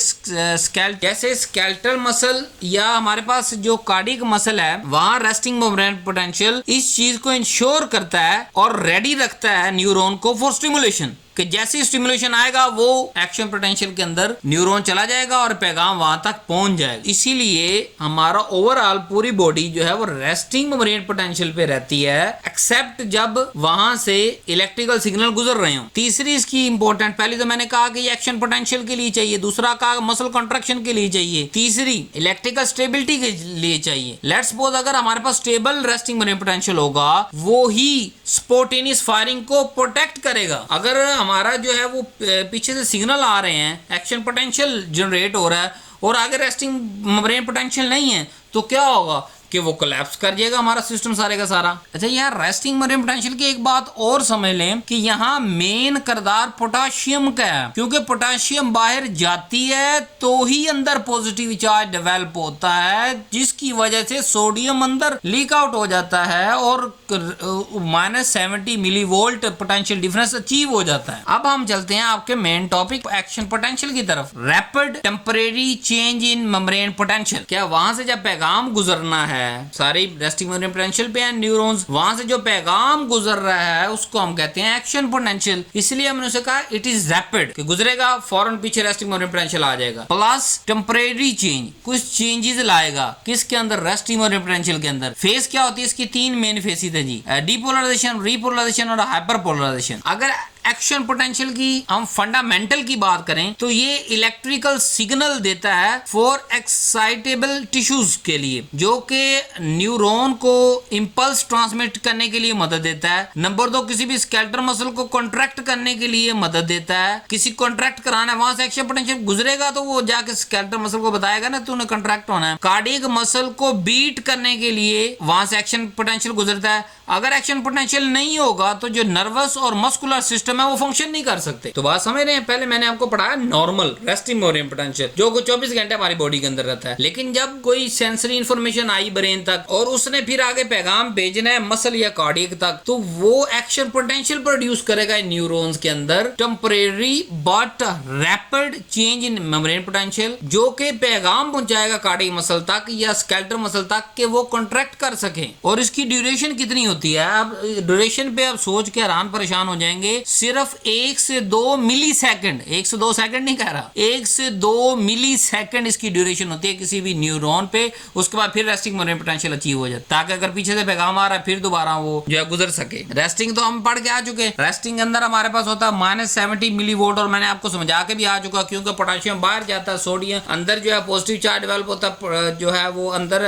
स्केलेटल मसल या हमारे पास जो कार्डियक मसल है वहां रेस्टिंग मेम्ब्रेन पोटेंशियल इस चीज को इंश्योर करता है और रेडी रखता है न्यूरॉन को फॉर स्टिमुलेशन, कि जैसे स्टिमुलेशन आएगा वो एक्शन पोटेंशियल के अंदर न्यूरॉन चला जाएगा और पैगाम वहां तक पहुंच जाएगा। इसीलिए हमारा ओवरऑल पूरी बॉडी जो है वो रेस्टिंग मेम्ब्रेन पोटेंशियल पे रहती है एक्सेप्ट जब वहां से इलेक्ट्रिकल सिग्नल गुजर रहे हो। तीसरी इसकी इंपॉर्टेंट, पहले तो मैंने कहा कि एक्शन पोटेंशियल के लिए चाहिए, दूसरा कहा मसल कॉन्ट्रैक्शन के लिए चाहिए, तीसरी इलेक्ट्रिकल स्टेबिलिटी के लिए चाहिए। लेट्स सपोज अगर हमारे पास स्टेबल रेस्टिंग मेम्ब्रेन पोटेंशियल होगा वो ही स्पॉन्टेनियस फायरिंग को प्रोटेक्ट करेगा। अगर हमारा जो है वो पीछे से सिग्नल आ रहे हैं, एक्शन पोटेंशियल जनरेट हो रहा है और आगे रेस्टिंग मेम्ब्रेन पोटेंशियल नहीं है तो क्या होगा कि वो कोलैप्स कर जाएगा हमारा सिस्टम सारे का सारा। अच्छा यार रेस्टिंग मरीन पोटेंशियल की एक बात और समझ लें कि यहाँ मेन किरदार पोटाशियम का है, क्योंकि पोटाशियम बाहर जाती है तो ही अंदर पॉजिटिव चार्ज डेवलप होता है, जिसकी वजह से सोडियम अंदर लीक आउट हो जाता है और -70 millivolt potential difference achieve हो जाता है। अब हम चलते हैं आपके मेन टॉपिक एक्शन पोटेंशियल की तरफ। Rapid temporary change in membrane potential. क्या वहां से जब पैगाम गुजरना है, सारी रेस्टिंग मेम्ब्रेन पोटेंशियल पे न्यूरॉन्स, वहां से जो पैगाम गुजर रहा है उसको हम कहते हैं एक्शन पोटेंशियल। इसलिए हमने उसे कहा इट इज रैपिड, कि गुजरेगा फौरन पीछे रेस्टिंग मेम्ब्रेन पोटेंशियल आ जाएगा। प्लस टेम्परेरी चेंज, कुछ चेंजेस लाएगा किसके अंदर, रेस्टिंग मेम्ब्रेन पोटेंशियल के अंदर। फेस क्या होती है इसकी, तीन मेन फेसेस है जी, डीपोलराइजेशन, रीपोलराइजेशन और हाइपरपोलराइजेशन। अगर एक्शन पोटेंशियल की हम फंडामेंटल की बात करें तो ये इलेक्ट्रिकल सिग्नल देता है फॉर एक्साइटेबल टिश्यूज के लिए, जो कि न्यूरॉन को इंपल्स ट्रांसमिट करने के लिए मदद देता है। नंबर 2, किसी भी स्केलेटल मसल को कॉन्ट्रैक्ट करने के लिए मदद देता है। किसी कॉन्ट्रैक्ट कराना है, वहां से एक्शन पोटेंशियल गुजरेगा तो वो जाके स्केलेटल मसल को बताएगा ना तूने कॉन्ट्रैक्ट होना है। कार्डियक मसल को बीट करने के लिए वहां से एक्शन पोटेंशियल गुजरता है। अगर एक्शन पोटेंशियल नहीं होगा तो जो नर्वस और मस्कुलर सिस्टम है वो फंक्शन नहीं कर सकते। तो बात समझ रहे हैं। पहले मैंने आपको पढ़ाया नॉर्मल रेस्टिंग मेम्ब्रेन पोटेंशियल, जो 24 घंटे हमारी बॉडी के अंदर रहता है। लेकिन जब कोई सेंसरी इंफॉर्मेशन आई ब्रेन तक और उसने फिर आगे पैगाम भेजना है मसल या कार्डियक तक, तो वो एक्शन पोटेंशियल प्रोड्यूस करेगा न्यूरॉन्स के अंदर, temporary but rapid change in membrane potential, जो कि पैगाम पहुंचाएगा कार्डियक मसल तक या स्केलेटल मसल तक कि वो कॉन्ट्रैक्ट कर सके। और इसकी ड्यूरेशन कितनी होती है, अब ड्यूरेशन पे आप सोच के हैरान परेशान हो जाएंगे। सिर्फ 1 से 2 मिली सेकंड, 1 से 2 सेकंड नहीं कह रहा, 1 से 2 मिली सेकंड इसकी ड्यूरेशन होती है किसी भी न्यूरॉन पे। उसके बाद फिर रेस्टिंग मेम्ब्रेन पोटेंशियल अचीव हो जाता है, ताकि अगर पीछे से पैगाम आ रहा है फिर दोबारा वो जो है गुजर सके। रेस्टिंग तो हम पढ़ के आ चुके। रेस्टिंग के अंदर हमारे पास होता है -70 मिली वोल्ट, और मैंने आपको समझा के भी आ चुका, क्योंकि पोटेशियम बाहर जाता है, सोडियम अंदर जो है पॉजिटिव चार्ज डेवलप होता है, जो है वो अंदर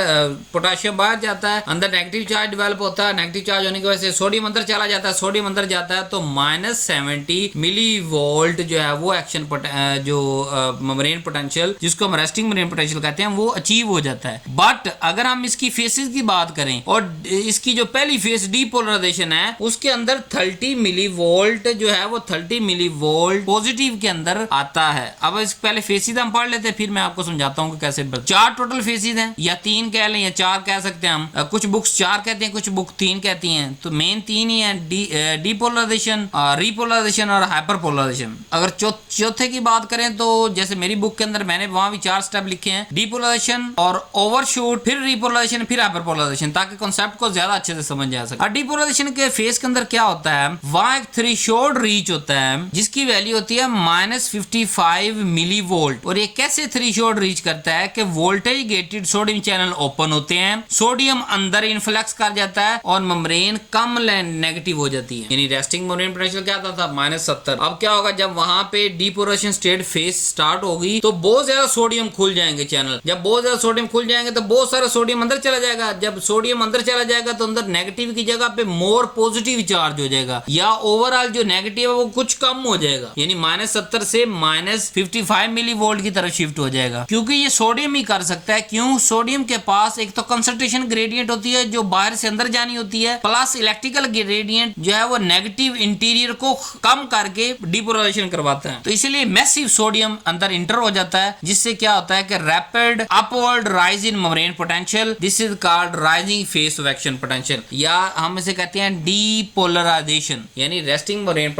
पोटेशियम बाहर जाता है, अंदर नेगेटिव चार्ज डेवलप होता है। नेगेटिव चार्ज होने की वजह से सोडियम अंदर चला जाता है, सोडियम अंदर जाता है तो -70 मिली वोल्ट जो है वो एक्शन जो मेम्ब्रेन पोटेंशियल, जिसको हम रेस्टिंग मेम्ब्रेन पोटेंशियल कहते हैं, वो अचीव हो जाता है। बट अगर हम इसकी फेसेस की बात करें और इसकी जो पहली फेस डीपोलराइजेशन है उसके अंदर 30 मिली वोल्ट जो है वो 30 मिली वोल्ट पॉजिटिव के अंदर आता है। अब इस पहले फेसेस हम पढ़ लेते हैं, फिर मैं आपको समझाता हूँ कि कैसे। 4 टोटल फेसेस हैं, या 3 कह लें या 4 कह सकते हैं हम। कुछ बुक्स 4 कहते हैं, कुछ बुक 3 कहती हैं, तो मेन 3 ही है, डीपोलराइजेशन, रीपोलराइजेशन और हाइपरपोलराइजेशन। अगर चौथे की बात करें तो जैसे मेरी बुक के अंदर मैंने वहां भी 4 स्टेप लिखे हैं, डीपोलराइजेशन और ओवरशूट, फिर रीपोलराइजेशन, फिर हाइपरपोलराइजेशन, ताकि कॉन्सेप्ट को ज्यादा अच्छे से समझ जा सके। डीपोलराइजेशन के फेस के अंदर क्या होता है, वहां एक थ्रेशोल्ड रीच होता है जिसकी वैल्यू होती है -55 मिली वोल्ट। और ये कैसे थ्रेशोल्ड रीच करता है कि voltage gated sodium channel open होते हैं, सोडियम अंदर इन्फ्लक्स कर जाता है और मेम्ब्रेन कम नेगेटिव हो जाती है। यानी रेस्टिंग मेम्ब्रेन पोटेंशियल क्या आता था, -70। अब क्या होगा, जब वहां पे डीपोलराइजेशन स्टेट फेस स्टार्ट होगी तो बहुत ज्यादा सोडियम खुल जाएंगे चैनल। जब बहुत ज्यादा सोडियम खुल जाएंगे तो बहुत सारा सोडियम अंदर चला जाएगा। जब सोडियम अंदर चला जाएगा तो अंदर नेगेटिव की जगह पे मोर पॉजिटिव चार्ज हो जाएगा, या ओवरऑल जो नेगेटिव है वो कुछ कम हो जाएगा, यानी -70 से -55 मिली वोल्ट की तरफ शिफ्ट हो जाएगा। क्योंकि ये सोडियम ही कर सकता है। क्यों, सोडियम के पास एक तो कंसंट्रेशन ग्रेडियंट होती है जो बाहर से अंदर जानी होती है, प्लस इलेक्ट्रिकल ग्रेडियंट जो है वो नेगेटिव इंटीरियर को कम करके डीपोलराइजेशन करवाता है। तो इसलिए मैसिव सोडियम अंदर इंटर हो जाता है, जिससे क्या होता है कि rapid upward rise in membrane potential, this is called rising face of action potential, या हम इसे कहते हैं डीपोलराइजेशन। यानी रेस्टिंग मेम्ब्रेन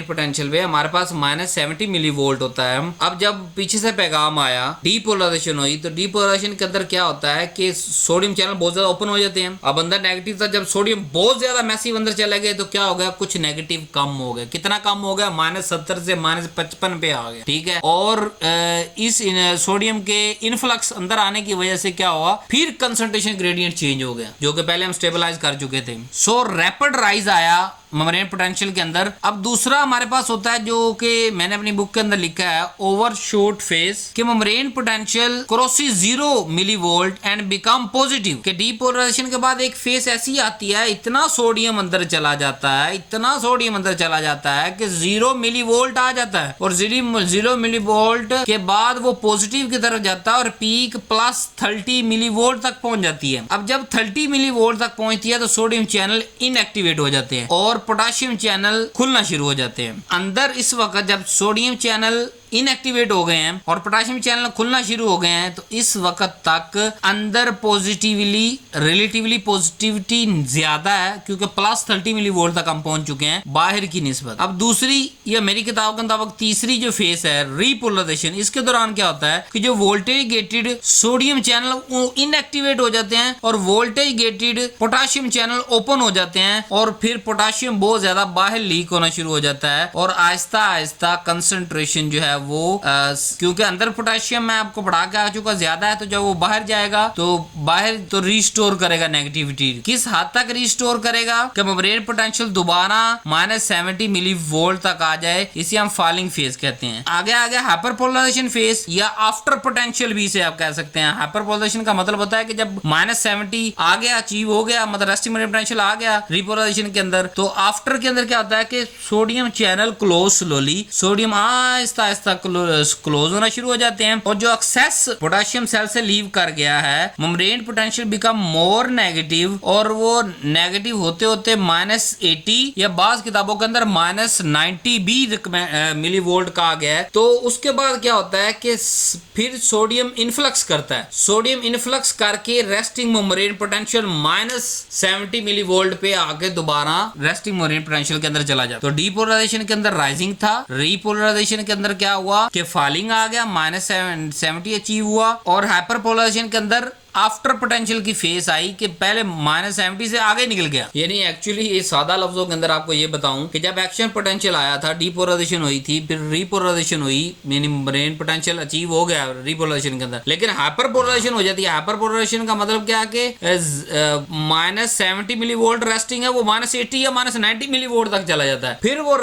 पोटेंशियल पे हमारे पास -70 मिली वोल्ट होता है। अब जब पीछे से पैगाम आया, डीपोलराइजेशन हुई, तो डीपोलराइजेशन के अंदर क्या होता है कि सोडियम चैनल बहुत ज्यादा ओपन हो जाते हैं। अब अंदर नेगेटिव था, जब सोडियम बहुत ज्यादा मैसिव अंदर चले गए तो क्या हो गया, कुछ नेगेटिव कम हो गया। कितना कम हो गया, -70 से -55 पे आ गया, ठीक है। और इस सोडियम के इनफ्लक्स अंदर आने की वजह से क्या हुआ, फिर कंसंट्रेशन ग्रेडियंट चेंज हो गया, जो कि पहले हम स्टेबलाइज कर चुके थे। सो रैपिड राइज आया मेम्ब्रेन पोटेंशियल के अंदर। अब दूसरा हमारे पास होता है जो कि मैंने अपनी बुक के अंदर लिखा है, ओवरशूट फेस, कि membrane potential crosses 0 millivolt and become positive. कि डीपोलराइजेशन के बाद एक फेस ऐसी आती है, इतना सोडियम अंदर चला जाता है, इतना इतना सोडियम अंदर चला जाता है कि 0 मिली वोल्ट आ जाता है, और 0 मिली वोल्ट के बाद वो पॉजिटिव की तरफ जाता है और पीक प्लस 30 मिली वोल्ट तक पहुंच जाती है। अब जब 30 मिली वोल्ट तक पहुंचती है तो सोडियम चैनल इनएक्टिवेट हो जाते हैं और पोटाशियम चैनल खुलना शुरू हो जाते हैं। अंदर इस वक्त जब सोडियम चैनल इनएक्टिवेट हो गए हैं और पोटाशियम चैनल खुलना शुरू हो गए हैं, तो इस वक्त तक अंदर रिलेटिवली पॉजिटिविटी ज्यादा है, क्योंकि प्लस 30 मिली वोल्ट तक हम पहुंच चुके हैं बाहर की निस्बत। अब दूसरी, या मेरी किताब के मुताबिक तीसरी जो फेस है रीपोलराइजेशन, इसके दौरान क्या होता है कि जो voltage gated sodium channel inactivate हो जाते हैं और voltage gated potassium channel open हो जाते हैं, और फिर पोटाशियम बहुत ज्यादा बाहर लीक होना शुरू हो जाता है और आहिस्ता आहिस्ता कंसंट्रेशन जो है वो क्योंकि अंदर पोटेशियम मैं आपको बढ़ा के आ चुका ज्यादा है, तो जब वो बाहर जाएगा तो बाहर तो रिस्टोर करेगा नेगेटिविटी। किस हद तक रिस्टोर करेगा कि मेम्ब्रेन पोटेंशियल दोबारा -70 मिली वोल्ट तक आ जाए, इसे हम फॉलिंग फेज कहते हैं। आगे आगे हाइपरपोलराइजेशन फेज या आफ्टर पोटेंशियल भी इसे आप कह सकते हैं। हाइपरपोलराइजेशन का मतलब होता है कि जब -70 आ गया, अचीव हो गया, मतलब रेस्टिंग मेम्ब्रेन पोटेंशियल आ गया रिपोलराइजेशन के अंदर, तो आफ्टर के अंदर क्या होता है कि sodium channel close slowly, sodium Aahista Aahista close होना शुरू हो जाते हैं, और जो एक्सेस पोटेशियम सेल से लीव कर गया है membrane potential become more negative, और वो नेगेटिव होते होते -80 या बाज किताबों के अंदर -90 भी मिली वोल्ट का आ गया है। तो उसके बाद क्या होता है कि फिर सोडियम इनफ्लक्स करता है, सोडियम इनफ्लक्स करके resting membrane potential -70 millivolt पे आके दोबारा रेस्टिंग मेम्ब्रेन पोटेंशियल के अंदर चला जाता है। तो डीपोलराइजेशन के अंदर राइजिंग था, रीपोलराइजेशन के अंदर क्या हुआ कि फॉलिंग आ गया, -70 अचीव हुआ, और हाइपरपोलराइजेशन के अंदर आफ्टर पोटेंशियल की फेस आई कि पहले -70 से आगे निकल गया। यानी एक्चुअली ये सादा लफ्जों के अंदर आपको ये बताऊं कि जब एक्शन पोटेंशियल आया था, डीपोलराइजेशन हुई थी, फिर रीपोलराइजेशन हुई, यानी ब्रेन पोटेंशियल अचीव हो गया रीपोलराइजेशन के अंदर, लेकिन हाइपरपोलराइजेशन हो जाती है। हाइपरपोलराइजेशन का मतलब क्या कि -70 मिली वोल्ट रेस्टिंग है, वो -80 या -90 मिली वोल्ट तक चला जाता है। फिर वो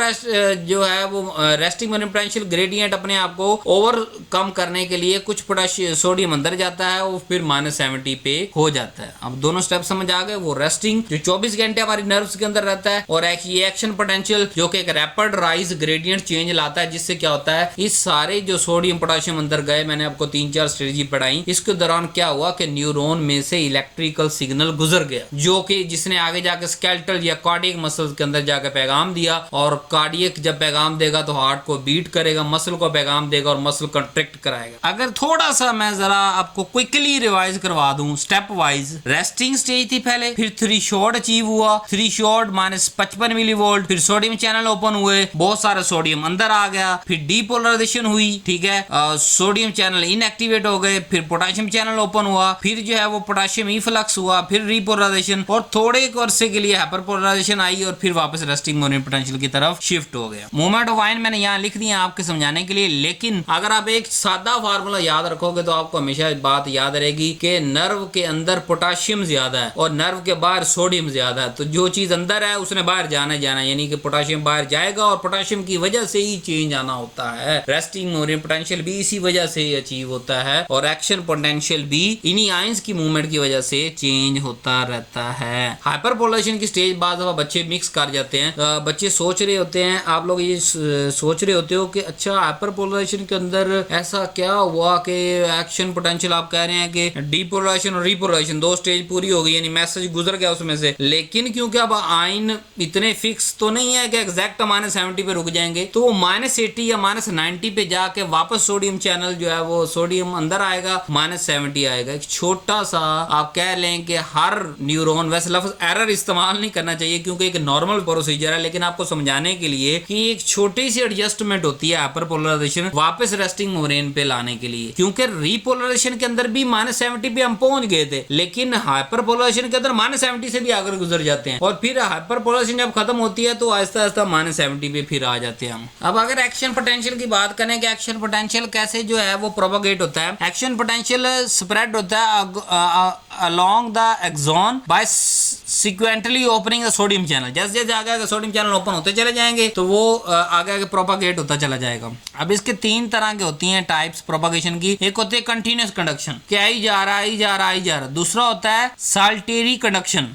जो है वो रेस्टिंग पोटेंशियल ग्रेडियंट अपने आप को ओवरकम करने के लिए कुछ पोटेशियम सोडियम अंदर जाता है, वो फिर -70 पे हो जाता है। अब दोनों स्टेप समझ आ गए। वो रेस्टिंग जो 24 घंटे हमारी नर्व्स के अंदर रहता है, और ये एक्शन पोटेंशियल जो कि एक रैपिड राइज ग्रेडियंट चेंज लाता है, जिससे क्या होता है इस सारे जो सोडियम पोटेशियम अंदर गए, मैंने आपको 3-4 स्ट्रेटजी पढ़ाई, इसके दौरान क्या हुआ कि न्यूरॉन में से इलेक्ट्रिकल सिग्नल गुजर गया, जो कि जिसने आगे जाकर स्केलेटल या कार्डियक मसल्स के अंदर जाकर पैगाम दिया, और कार्डियक जब पैगाम देगा तो हार्ट को बीट करेगा, मसल को पैगाम देगा और मसल कंट्रैक्ट कराएगा। अगर थोड़ा सा मैं जरा आपको क्विकली रिवाइज करवा दूं स्टेप वाइज, रेस्टिंग स्टेज थी पहले, फिर थ्रेशोल्ड अचीव हुआ, थ्रेशोल्ड -55 मिली वोल्ट, फिर सोडियम चैनल ओपन हुए, बहुत सारा सोडियम अंदर आ गया, फिर डीपोलराइजेशन हुई, ठीक है, सोडियम चैनल इनएक्टिवेट हो गए, फिर पोटेशियम चैनल ओपन हुआ, फिर जो है वो पोटेशियम इफ्लक्स हुआ, फिर रीपोलराइजेशन, और थोड़े एक अरसे के लिए हाइपरपोलराइजेशन आई, और फिर वापस रेस्टिंग मेम्ब्रेन पोटेंशियल की तरफ शिफ्ट हो गया। मूवमेंट ऑफ आयन मैंने यहाँ लिख दिया आपके समझाने के लिए, लेकिन अगर आप एक सादा फार्मूला याद रखोगे तो आपको हमेशा बात याद रहेगी कि नर्व के अंदर पोटेशियम ज्यादा है और नर्व के बाहर सोडियम ज्यादा है, तो जो चीज अंदर है उसने बाहर जाना जाना, यानी कि पोटेशियम बाहर जाएगा, और पोटेशियम की वजह से ही चेंज आना होता है। रेस्टिंग मेम्ब्रेन पोटेंशियल भी इसी वजह से अचीव होता है, और एक्शन पोटेंशियल भी इन्हीं आयंस की मूवमेंट की वजह से चेंज होता रहता है। हाइपरपोलराइजेशन की स्टेज बाद बच्चे मिक्स कर जाते हैं, बच्चे सोच रहे होते हैं, आप लोग ये सोच रहे होते हो कि अच्छा हाइपरपोलराइजेशन के अंदर ऐसा क्या हुआ कि एक्शन पोटेंशियल आप कह रहे हैं कि डीपोलराइजेशन और रीपोलराइजेशन 2 स्टेज पूरी हो गई, यानी मैसेज गुजर गया उसमें से, लेकिन क्योंकि अब आयन इतने फिक्स तो नहीं है कि एग्जैक्ट -70 पे रुक जाएंगे, तो वो -80 या -90 पे जाके वापस सोडियम चैनल जो है वो सोडियम अंदर आएगा, -70 आएगा। एक छोटा सा आप कह लें कि हर न्यूरॉन, वैसे लफ्ज एरर इस्तेमाल नहीं करना चाहिए क्योंकि एक नॉर्मल प्रोसीजर है, लेकिन आपको समझाने के लिए कि एक छोटी सी एडजस्टमेंट होती है हाइपरपोलराइजेशन वापस रेस्टिंग मेम्ब्रेन पे लाने के लिए, क्योंकि रीपोलराइजेशन के अंदर भी -70 पे हम पहुंच गए थे, लेकिन हाइपरपोलराइजेशन के अंदर -70 से भी आगे गुजर जाते हैं, और फिर हाइपरपोलराइजेशन जब खत्म होती है तो आहिस्ता आहिस्ता -70 पे फिर आ जाते हैं हम। अब अगर एक्शन पोटेंशियल की बात करें कि एक्शन पोटेंशियल कैसे जो है वो प्रोपोगेट होता है, एक्शन पोटेंशियल स्प्रेड होता है along the axon by sequentially opening the sodium channel, जैसे जैसे आगे आगे सोडियम चैनल ओपन होते चले जाएंगे तो वो आगे आगे प्रोपागेट होता चला जाएगा। अब इसके 3 तरह के होती हैं टाइप्स प्रोपागेशन की। एक होती है कंटिन्यूस कंडक्शन, कि आई जा रहा आई जा रहा आई जा रहा। दूसरा होता है साल्टेरी कंडक्शन,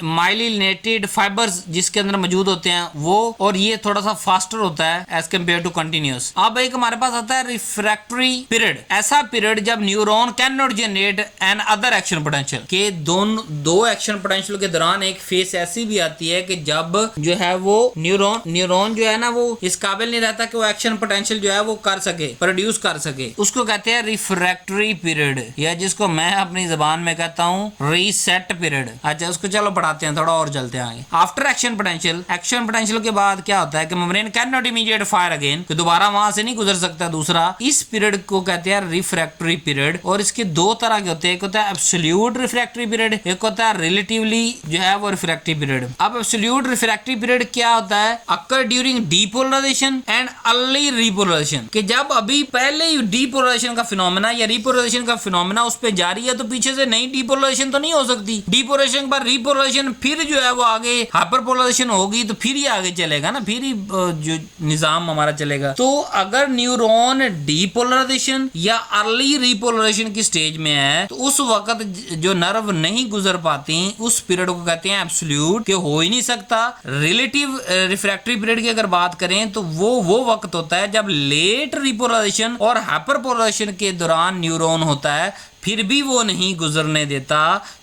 माइलिनेटेड फाइबर्स जिसके अंदर मौजूद होते हैं वो, और ये थोड़ा सा फास्टर होता है एज कम्पेयर टू कंटिन्यूस। अब एक हमारे पास आता है रिफ्रैक्टरी पीरियड, ऐसा पीरियड जब neuron can not generate N other action potential, के दो एक्शन पोटेंशियल के दौरान एक फेस ऐसी भी आती है कि जब जो है वो न्यूरॉन जो है ना वो इस काबिल नहीं रहता कि वो एक्शन पोटेंशियल जो है वो कर सके, प्रोड्यूस कर सके, उसको कहते हैं रिफ्रैक्टरी पीरियड, या जिसको मैं अपनी जबान में कहता हूँ रीसेट पीरियड। अच्छा, उसको चलो पढ़ाते हैं, थोड़ा और चलते हैं आगे। आफ्टर एक्शन पोटेंशियल के बाद क्या होता है कि membrane can not immediate fire again, कि दोबारा वहां से नहीं गुजर सकता दूसरा। इस पीरियड को कहते हैं रिफ्रैक्टरी पीरियड, और इसके 2 तरह के होते हैं, एक होता है एब्सोल्यूट रिफ्रैक्टरी पीरियड, एक होता है रिलेटिवली जो है वो रिफ्रैक्टरी पीरियड। अब एब्सोल्यूट रिफ्रैक्टरी पीरियड क्या होता है? Occur during depolarization and early repolarization, कि जब अभी पहले ही डीपोलराइजेशन का फिनोमेना या रीपोलराइजेशन का फिनोमेना उस पे जारी है तो पीछे से नई डीपोलराइजेशन तो नहीं हो सकती। डीपोलराइजेशन के बाद रीपोलराइजेशन, फिर जो है वो आगे हाइपरपोलराइजेशन होगी तो फिर ही आगे चलेगा ना, फिर ही जो निजाम हमारा चलेगा। तो अगर न्यूरॉन डीपोलराइजेशन या अर्ली रीपोलराइजेशन की स्टेज में है तो उस वक्त जो नर्व नहीं गुजर पाती उस पीरियड को कहते हैं एब्सोल्यूट, कि हो ही नहीं सकता। रिलेटिव रिफ्रैक्टरी पीरियड की अगर बात करें तो वो वक्त होता है जब लेट रिपोलराइजेशन और हाइपरपोलराइजेशन के दौरान न्यूरॉन होता है फिर भी वो नहीं गुजरने देता,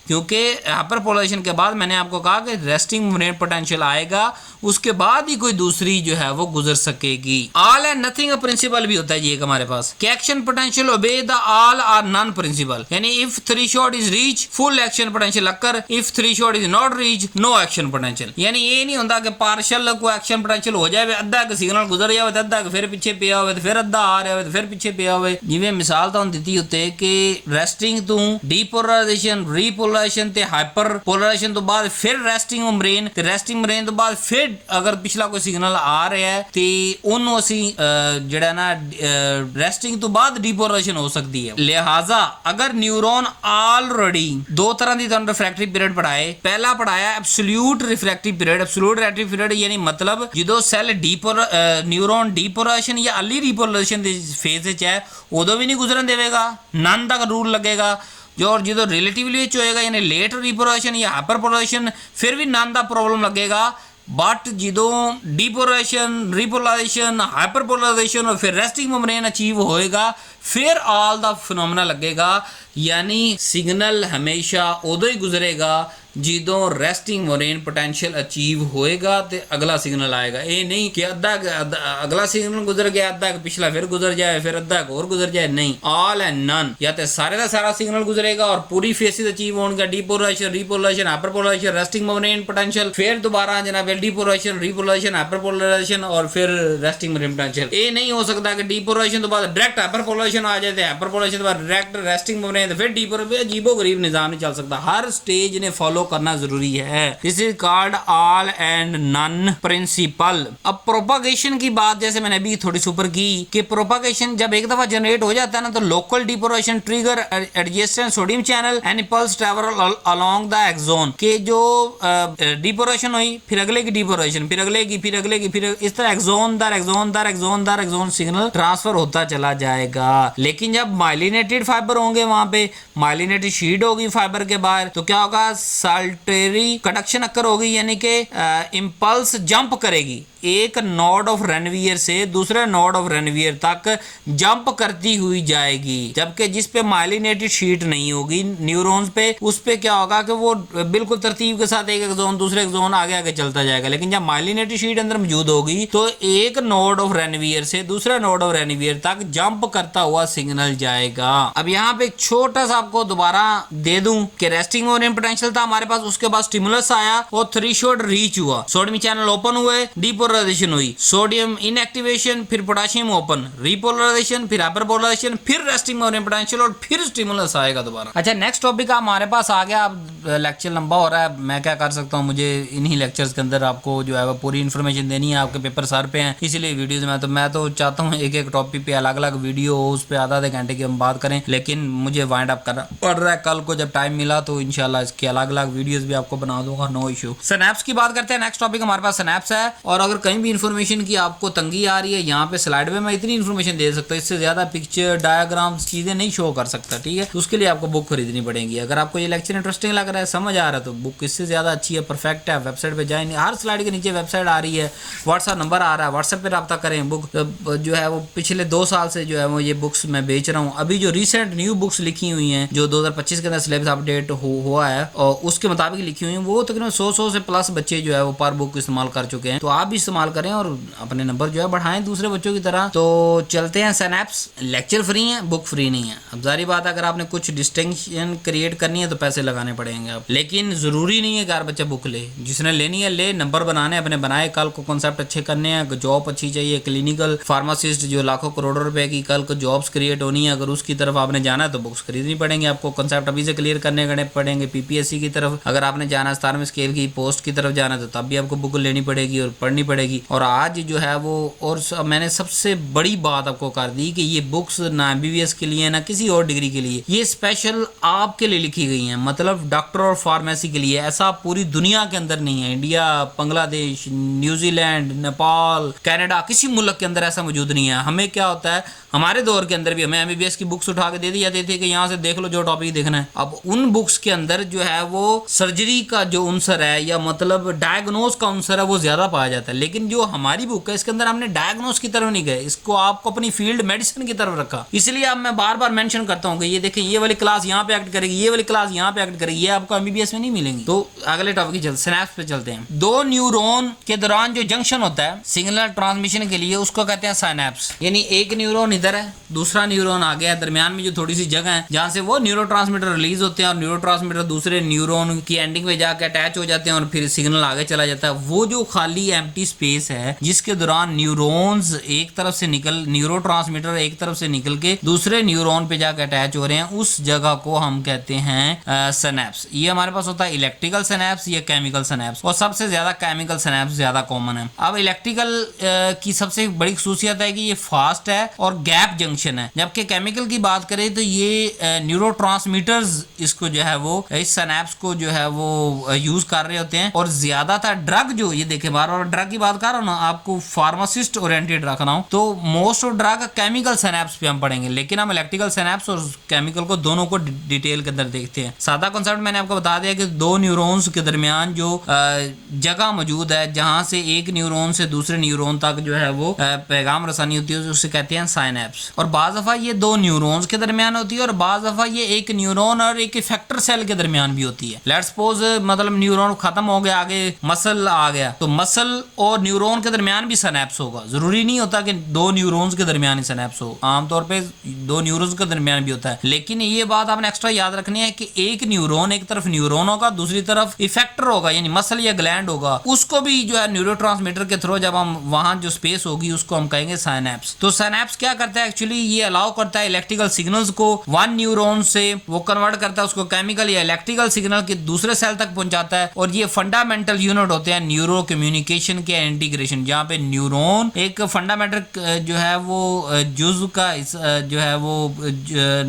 क्योंकि हाइपरपोलराइजेशन के बाद मैंने आपको कहा कि रेस्टिंग मेम्ब्रेन पोटेंशियल आएगा, उसके बाद ही कोई दूसरी जो है वो गुजर सकेगी। ऑल एंड नथिंग प्रिंसिपल भी होता है ये हमारे पास, कि action potential obey the all or none principle, यानी if threshold is reach full action potential occur, if threshold is not reach no action potential. यानी ये नहीं होता कि पार्शियल को एक्शन पोटेंशियल हो जाए, अद्धा का सिग्नल गुजर जाए, अद्धा का फिर पीछे पे आवे, फिर अद्धा आ रहा है, फिर पीछे पे आवे। जिवें मिसाल तो दी होते कि रेस्टिंग तो डीपोलराइजेशन रीपोलराइजेशन ते हाइपर पोलराइजेशन तो बाद फिर रेस्टिंग मेम्ब्रेन ते रेस्टिंग मेम्ब्रेन तो बाद फिर अगर पिछला कोई सिग्नल आ रहा है ते ਉਹਨੂੰ ਅਸੀਂ ਜਿਹੜਾ ਨਾ रेस्टिंग तो बाद डीपोलराइजेशन हो सकती है। लिहाजा अगर न्यूरॉन ऑलरेडी 2 तरह ਦੀ ਤੁਹਾਨੂੰ ਰਿਫਰੈਕਟਰੀ ਪੀਰੀਅਡ ਪੜਾਏ, ਪਹਿਲਾ ਪੜਾਇਆ ਐਬਸੋਲੂਟ ਰਿਫਰੈਕਟਰੀ ਪੀਰੀਅਡ। ਐਬਸੋਲੂਟ ਰਿਫਰੈਕਟਰੀ ਪੀਰੀਅਡ ਯਾਨੀ ਮਤਲਬ ਜਦੋਂ ਸੈੱਲ न्यूरॉन डीपोलराइजेशन या अर्ली रीपोलराइजेशन ਦੇ ਫੇਜ਼ ਵਿੱਚ ਹੈ ਉਦੋਂ भी नहीं गुजरन देवेगा, नन ਦਾ रूल लगेगा। जो और जो रिलेटिवली होएगा यानी लेट रिपोलराइजेशन या हाइपरपोलराइजेशन फिर भी नन का प्रॉब्लम लगेगा। बट जो डीपोलराइजेशन रिपोलराइजेशन हाइपरपोलराइजेशन और फिर रेस्टिंग मेम्ब्रेन अचीव होएगा फिर ऑल द फिनोमेना लगेगा, यानी सिग्नल हमेशा उदों ही गुजरेगा जो रेस्टिंग मेम्ब्रेन पोटेंशियल अचीव होएगा तो अगला सिग्नल आएगा। ये नहीं कि अद्धा अगला सिग्नल गुजर गया, अद्धा पिछला फिर गुजर जाए, फिर अद्धा और गुजर जाए, नहीं, ऑल एंड नन। या तो सारे का सारा सिग्नल गुजरेगा और पूरी फेसेस अचीव होंगे, depolarization repolarization hyperpolarization resting membrane potential, फिर दोबारा जनाब डीपोलराइजेशन रिपोलराइजेशन हाइपरपोलराइजेशन और फिर रेस्टिंग मेम्ब्रेन पोटेंशियल। ये नहीं हो सकता कि डीपोलराइजेशन तो बाद डायरेक्ट हाइपरपोलराइजेशन आ जाए, हाइपरपोलराइजेशन के बाद डायरेक्ट रेस्टिंग मेम्ब्रेन फिर डीपोलराइजेशन। अजीबो गरीब निजाम नहीं चल सकता, हर स्टेज ने फॉलो करना जरूरी है। This is called all and none principle. अब प्रोपागेशन की बात जैसे मैंने अभी थोड़ी सी ऊपर की कि प्रोपागेशन जब एक दफा जनरेट हो जाता है ना तो local depolarization trigger adjacent sodium channel and impulse travel along the axon, के जो डीपोलराइजेशन हुई फिर अगले की डीपोलराइजेशन फिर अगले की फिर अगले की फिर इस तरह एक्सोन दर एक्सोन दर एक्सोन दर एक्सोन सिग्नल ट्रांसफर होता चला जाएगा। लेकिन जब माइलिनेटेड फाइबर होंगे वहां पे माइलिनेटेड शीट होगी फाइबर के बाहर तो क्या होगा, साल्टेरी कंडक्शन अक्कर होगी, यानी कि इंपल्स जंप करेगी एक नोड ऑफ रेनवियर से दूसरे नोड ऑफ रेनवियर तक जंप करती हुई जाएगी। जबकि जिस पे माइलिनेटेड शीट नहीं होगी न्यूरॉन्स पे, उस पे क्या होगा कि वो बिल्कुल तरतीब के साथ एक एक्सोन दूसरे एक्सोन आगे आगे चलता जाएगा। लेकिन जब माइलिनेटेड शीट अंदर मौजूद होगी तो एक नोड ऑफ रेनवियर से दूसरे नोड ऑफ रेनवियर तक जंप करता हुआ सिग्नल जाएगा। अब यहाँ पे एक छोटा सा आपको दोबारा दे दूं कि रेस्टिंग मेम्ब्रेन पोटेंशियल था हमारे पास, उसके बाद स्टिमुलस आया और थ्रेशोल्ड रीच हुआ, सोडियम चैनल ओपन हुए, डीपोलराइजेशन रिपोलराइजेशन हुई, सोडियम इनएक्टिवेशन, फिर पोटेशियम ओपन, रिपोलराइजेशन, फिर हाइपरपोलराइजेशन, फिर रेस्टिंग मेम्ब्रेन पोटेंशियल और फिर स्टिमुलस आएगा दोबारा। अच्छा, नेक्स्ट टॉपिक हमारे पास आ गया। अब लेक्चर लंबा हो रहा है, मैं क्या कर सकता हूँ, मुझे इन्हीं लेक्चर्स के अंदर आपको जो है वो पूरी इन्फॉर्मेशन देनी है, आपके पेपर सर पे हैं, इसलिए वीडियोस में तो मैं तो चाहता हूँ एक एक टॉपिक पे अलग अलग वीडियो हो, उस पर आधा आधे घंटे की हम बात करें, लेकिन मुझे वाइंड अप करना पड़ रहा है। कल को जब टाइम मिला तो इंशाल्लाह इसके अलग अलग वीडियोस भी आपको बना दूंगा, नो इशू। सिनैप्स की बात करते हैं, नेक्स्ट टॉपिक हमारे पास सिनैप्स है। और अगर कहीं भी इन्फॉर्मेशन की आपको तंगी आ रही है, यहाँ पे स्लाइड में मैं इतनी इन्फॉर्मेशन दे सकता हूँ, इससे ज्यादा पिक्चर डायग्राम्स चीजें नहीं शो कर सकता, ठीक है। तो उसके लिए आपको बुक खरीदनी पड़ेगी। अगर आपको ये लेक्चर इंटरेस्टिंग लग रहा है, समझ आ रहा है, तो बुक इससे ज्यादा अच्छी है, परफेक्ट है। वेबसाइट पे जाएंगे, हर स्लाइड के नीचे वेबसाइट आ रही है, व्हाट्सएप नंबर आ रहा है, व्हाट्सएप पे रब्ता करें। बुक जो है वो पिछले 2 साल से जो है वो ये बुक्स मैं बेच रहा हूँ। अभी जो रिसेंट न्यू बुक्स लिखी हुई हैं, जो 2025 के अंदर सिलेबस अपडेट हुआ है और उसके मुताबिक लिखी हुई है, वो तकरीबन 100 से प्लस बच्चे जो है वो पर बुक इस्तेमाल कर चुके हैं। तो आप भी इस्तेमाल करें और अपने नंबर जो है बढ़ाएं दूसरे बच्चों की तरह। तो चलते हैं सिनैप्स। लेक्चर फ्री है, बुक फ्री नहीं है। अब जारी बात है, अगर आपने कुछ डिस्टिंक्शन क्रिएट करनी है तो पैसे लगाने पड़ेंगे आप, लेकिन जरूरी नहीं है कि हर बच्चा बुक ले। जिसने लेनी है ले, नंबर बनाने अपने बनाए, कल को कॉन्सेप्ट अच्छे करने हैं, जॉब अच्छी चाहिए, क्लिनिकल फार्मासिस्ट जो लाखों करोड़ों रुपए की कल को जॉब्स क्रिएट होनी है, अगर उसकी तरफ आपने जाना है तो बुक्स खरीदनी पड़ेंगी आपको। कॉन्सेप्ट अभी से क्लियर करने पड़ेंगे। पीपीएससी की तरफ अगर आपने जाना, 17वें स्केल की पोस्ट की तरफ जाना, तो तब भी आपको बुक लेनी पड़ेगी और पढ़नी पड़ेगी। और आज जो है वो, और मैंने सबसे बड़ी बात आपको कर दी कि ये बुक्स ना एमबीबीएस के लिए ना किसी और डिग्री के लिए, ये स्पेशल आपके लिए लिखी गई हैं, मतलब डॉक्टर और फार्मेसी के लिए। ऐसा पूरी दुनिया के अंदर नहीं है। India, Bangladesh, New Zealand, Nepal, Canada, किसी मुल्क के अंदर ऐसा मौजूद नहीं है। हमें क्या होता है, हमारे दौर के अंदर भी हमें एमबीबीएस की बुक्स उठा के दे दी जाती थी कि यहाँ से देख लो जो टॉपिक देखना है। अब उन बुक्स के अंदर जो है वो सर्जरी का जो अंसर है या मतलब डायग्नोस का अंसर है वो ज्यादा पाया जाता है। लेकिन जो हमारी बुक है इसके अंदर हमने डायग्नोस की तरफ नहीं गए, इसको आपको अपनी फील्ड मेडिसिन की तरफ रखा। इसलिए अब मैं बार बार मेंशन करता हूँ कि ये देखें, ये वाली क्लास यहाँ पे एक्ट करेगी, ये वाली क्लास यहाँ पे एक्ट करेगी, ये आपको एमबीबीएस में नहीं मिलेंगी। तो अगले टॉपिक सिनैप्स पे चलते हैं। 2 न्यूरॉन के दौरान जो जंक्शन होता है सिग्नल ट्रांसमिशन के लिए, उसको कहते हैं सिनैप्स। यानी एक न्यूरॉन इधर है, दूसरा न्यूरॉन आ गया, दरमियान में जो थोड़ी सी जगह है जहां से वो न्यूरोट्रांसमीटर रिलीज होते हैं और न्यूरोट्रांसमीटर दूसरे न्यूरॉन की एंडिंग में जाकर अटैच हो जाते हैं और फिर सिग्नल आगे चला जाता है। वो जो खाली एम्प्टी स्पेस है जिसके दौरान न्यूरॉन्स एक तरफ से न्यूरोट्रांसमीटर एक तरफ से निकल के दूसरे न्यूरॉन पे जाकर अटैच हो रहे हैं, उस जगह को हम कहते हैं सिनैप्स। ये हमारे पास होता है इलेक्ट्रिकल सिनैप्स या केमिकल सिनैप्स, और सबसे ज्यादा केमिकल सिनैप्स ज्यादा कॉमन है। अब इलेक्ट्रिकल की सबसे बड़ी खासियत है कि ये फास्ट है और गैप जंक्शन है, जबकि केमिकल की बात करें तो ये न्यूरोट्रांसमीटर्स इसको जो है वो इस सिनैप्स को जो है वो यूज कर रहे होते हैं। और ज्यादातर ड्रग जो, ये देखे बार बार ड्रग की बात कर रहा हूँ ना, आपको फार्मासिस्ट ओरिएंटेड रखना हो तो most of drug chemical synapse पे हम पढ़ेंगे, लेकिन हम इलेक्ट्रिकल सिनैप्स और केमिकल को दोनों को डिटेल के अंदर देखते हैं। सादा कॉन्सेप्ट मैंने आपको बता दिया कि 2 न्यूरॉन्स के दरमियान जो जगह मौजूद है जहां से एक न्यूरॉन से दूसरे न्यूरॉन तक जो है वो पैगाम रसानी होती है, उसे कहते हैं सिनैप्स। और बाज़ दफा ये 2 न्यूरॉन्स के दरमियान होती है और बाज़ दफा ये एक न्यूरॉन और एक इफेक्टर सेल के दरमियान भी होती है। लेट्स सपोज मतलब न्यूरॉन खत्म हो गया, आगे मसल आ गया, तो मसल और न्यूरॉन के दरमियान भी सिनैप्स होगा। जरूरी नहीं होता कि 2 न्यूरॉन्स के दरमियान ही सिनैप्स हो, आमतौर पे 2 न्यूरॉन्स के दरमियान भी होता है। लेकिन ये बात आपने एक्स्ट्रा याद रखनी है कि एक न्यूरॉन एक तरफ न्यूरॉन होगा, दूसरी तरफ इफेक्टर होगा यानी मसल या ग्लैंड होगा, उसको भी जो है न्यूरोट्रांसमीटर के थ्रू जब हम वहां जो स्पेस होगी उसको हम कहेंगे सिनैप्स। तो सिनैप्स क्या करता है एक्चुअली, ये अलाउ करता है इलेक्ट्रिकल सिग्नल्स को 1 न्यूरॉन से वो कन्वर्ट करता है उसको केमिकल या इलेक्ट्रिकल सिग्नल के दूसरे सेल तक पहुंचाता है। और ये फंडामेंटल यूनिट होते हैं न्यूरो कम्युनिकेशन के इंटीग्रेशन, जहाँ पे न्यूरॉन एक फंडामेंटल जो है वो जुज़ का जो है वो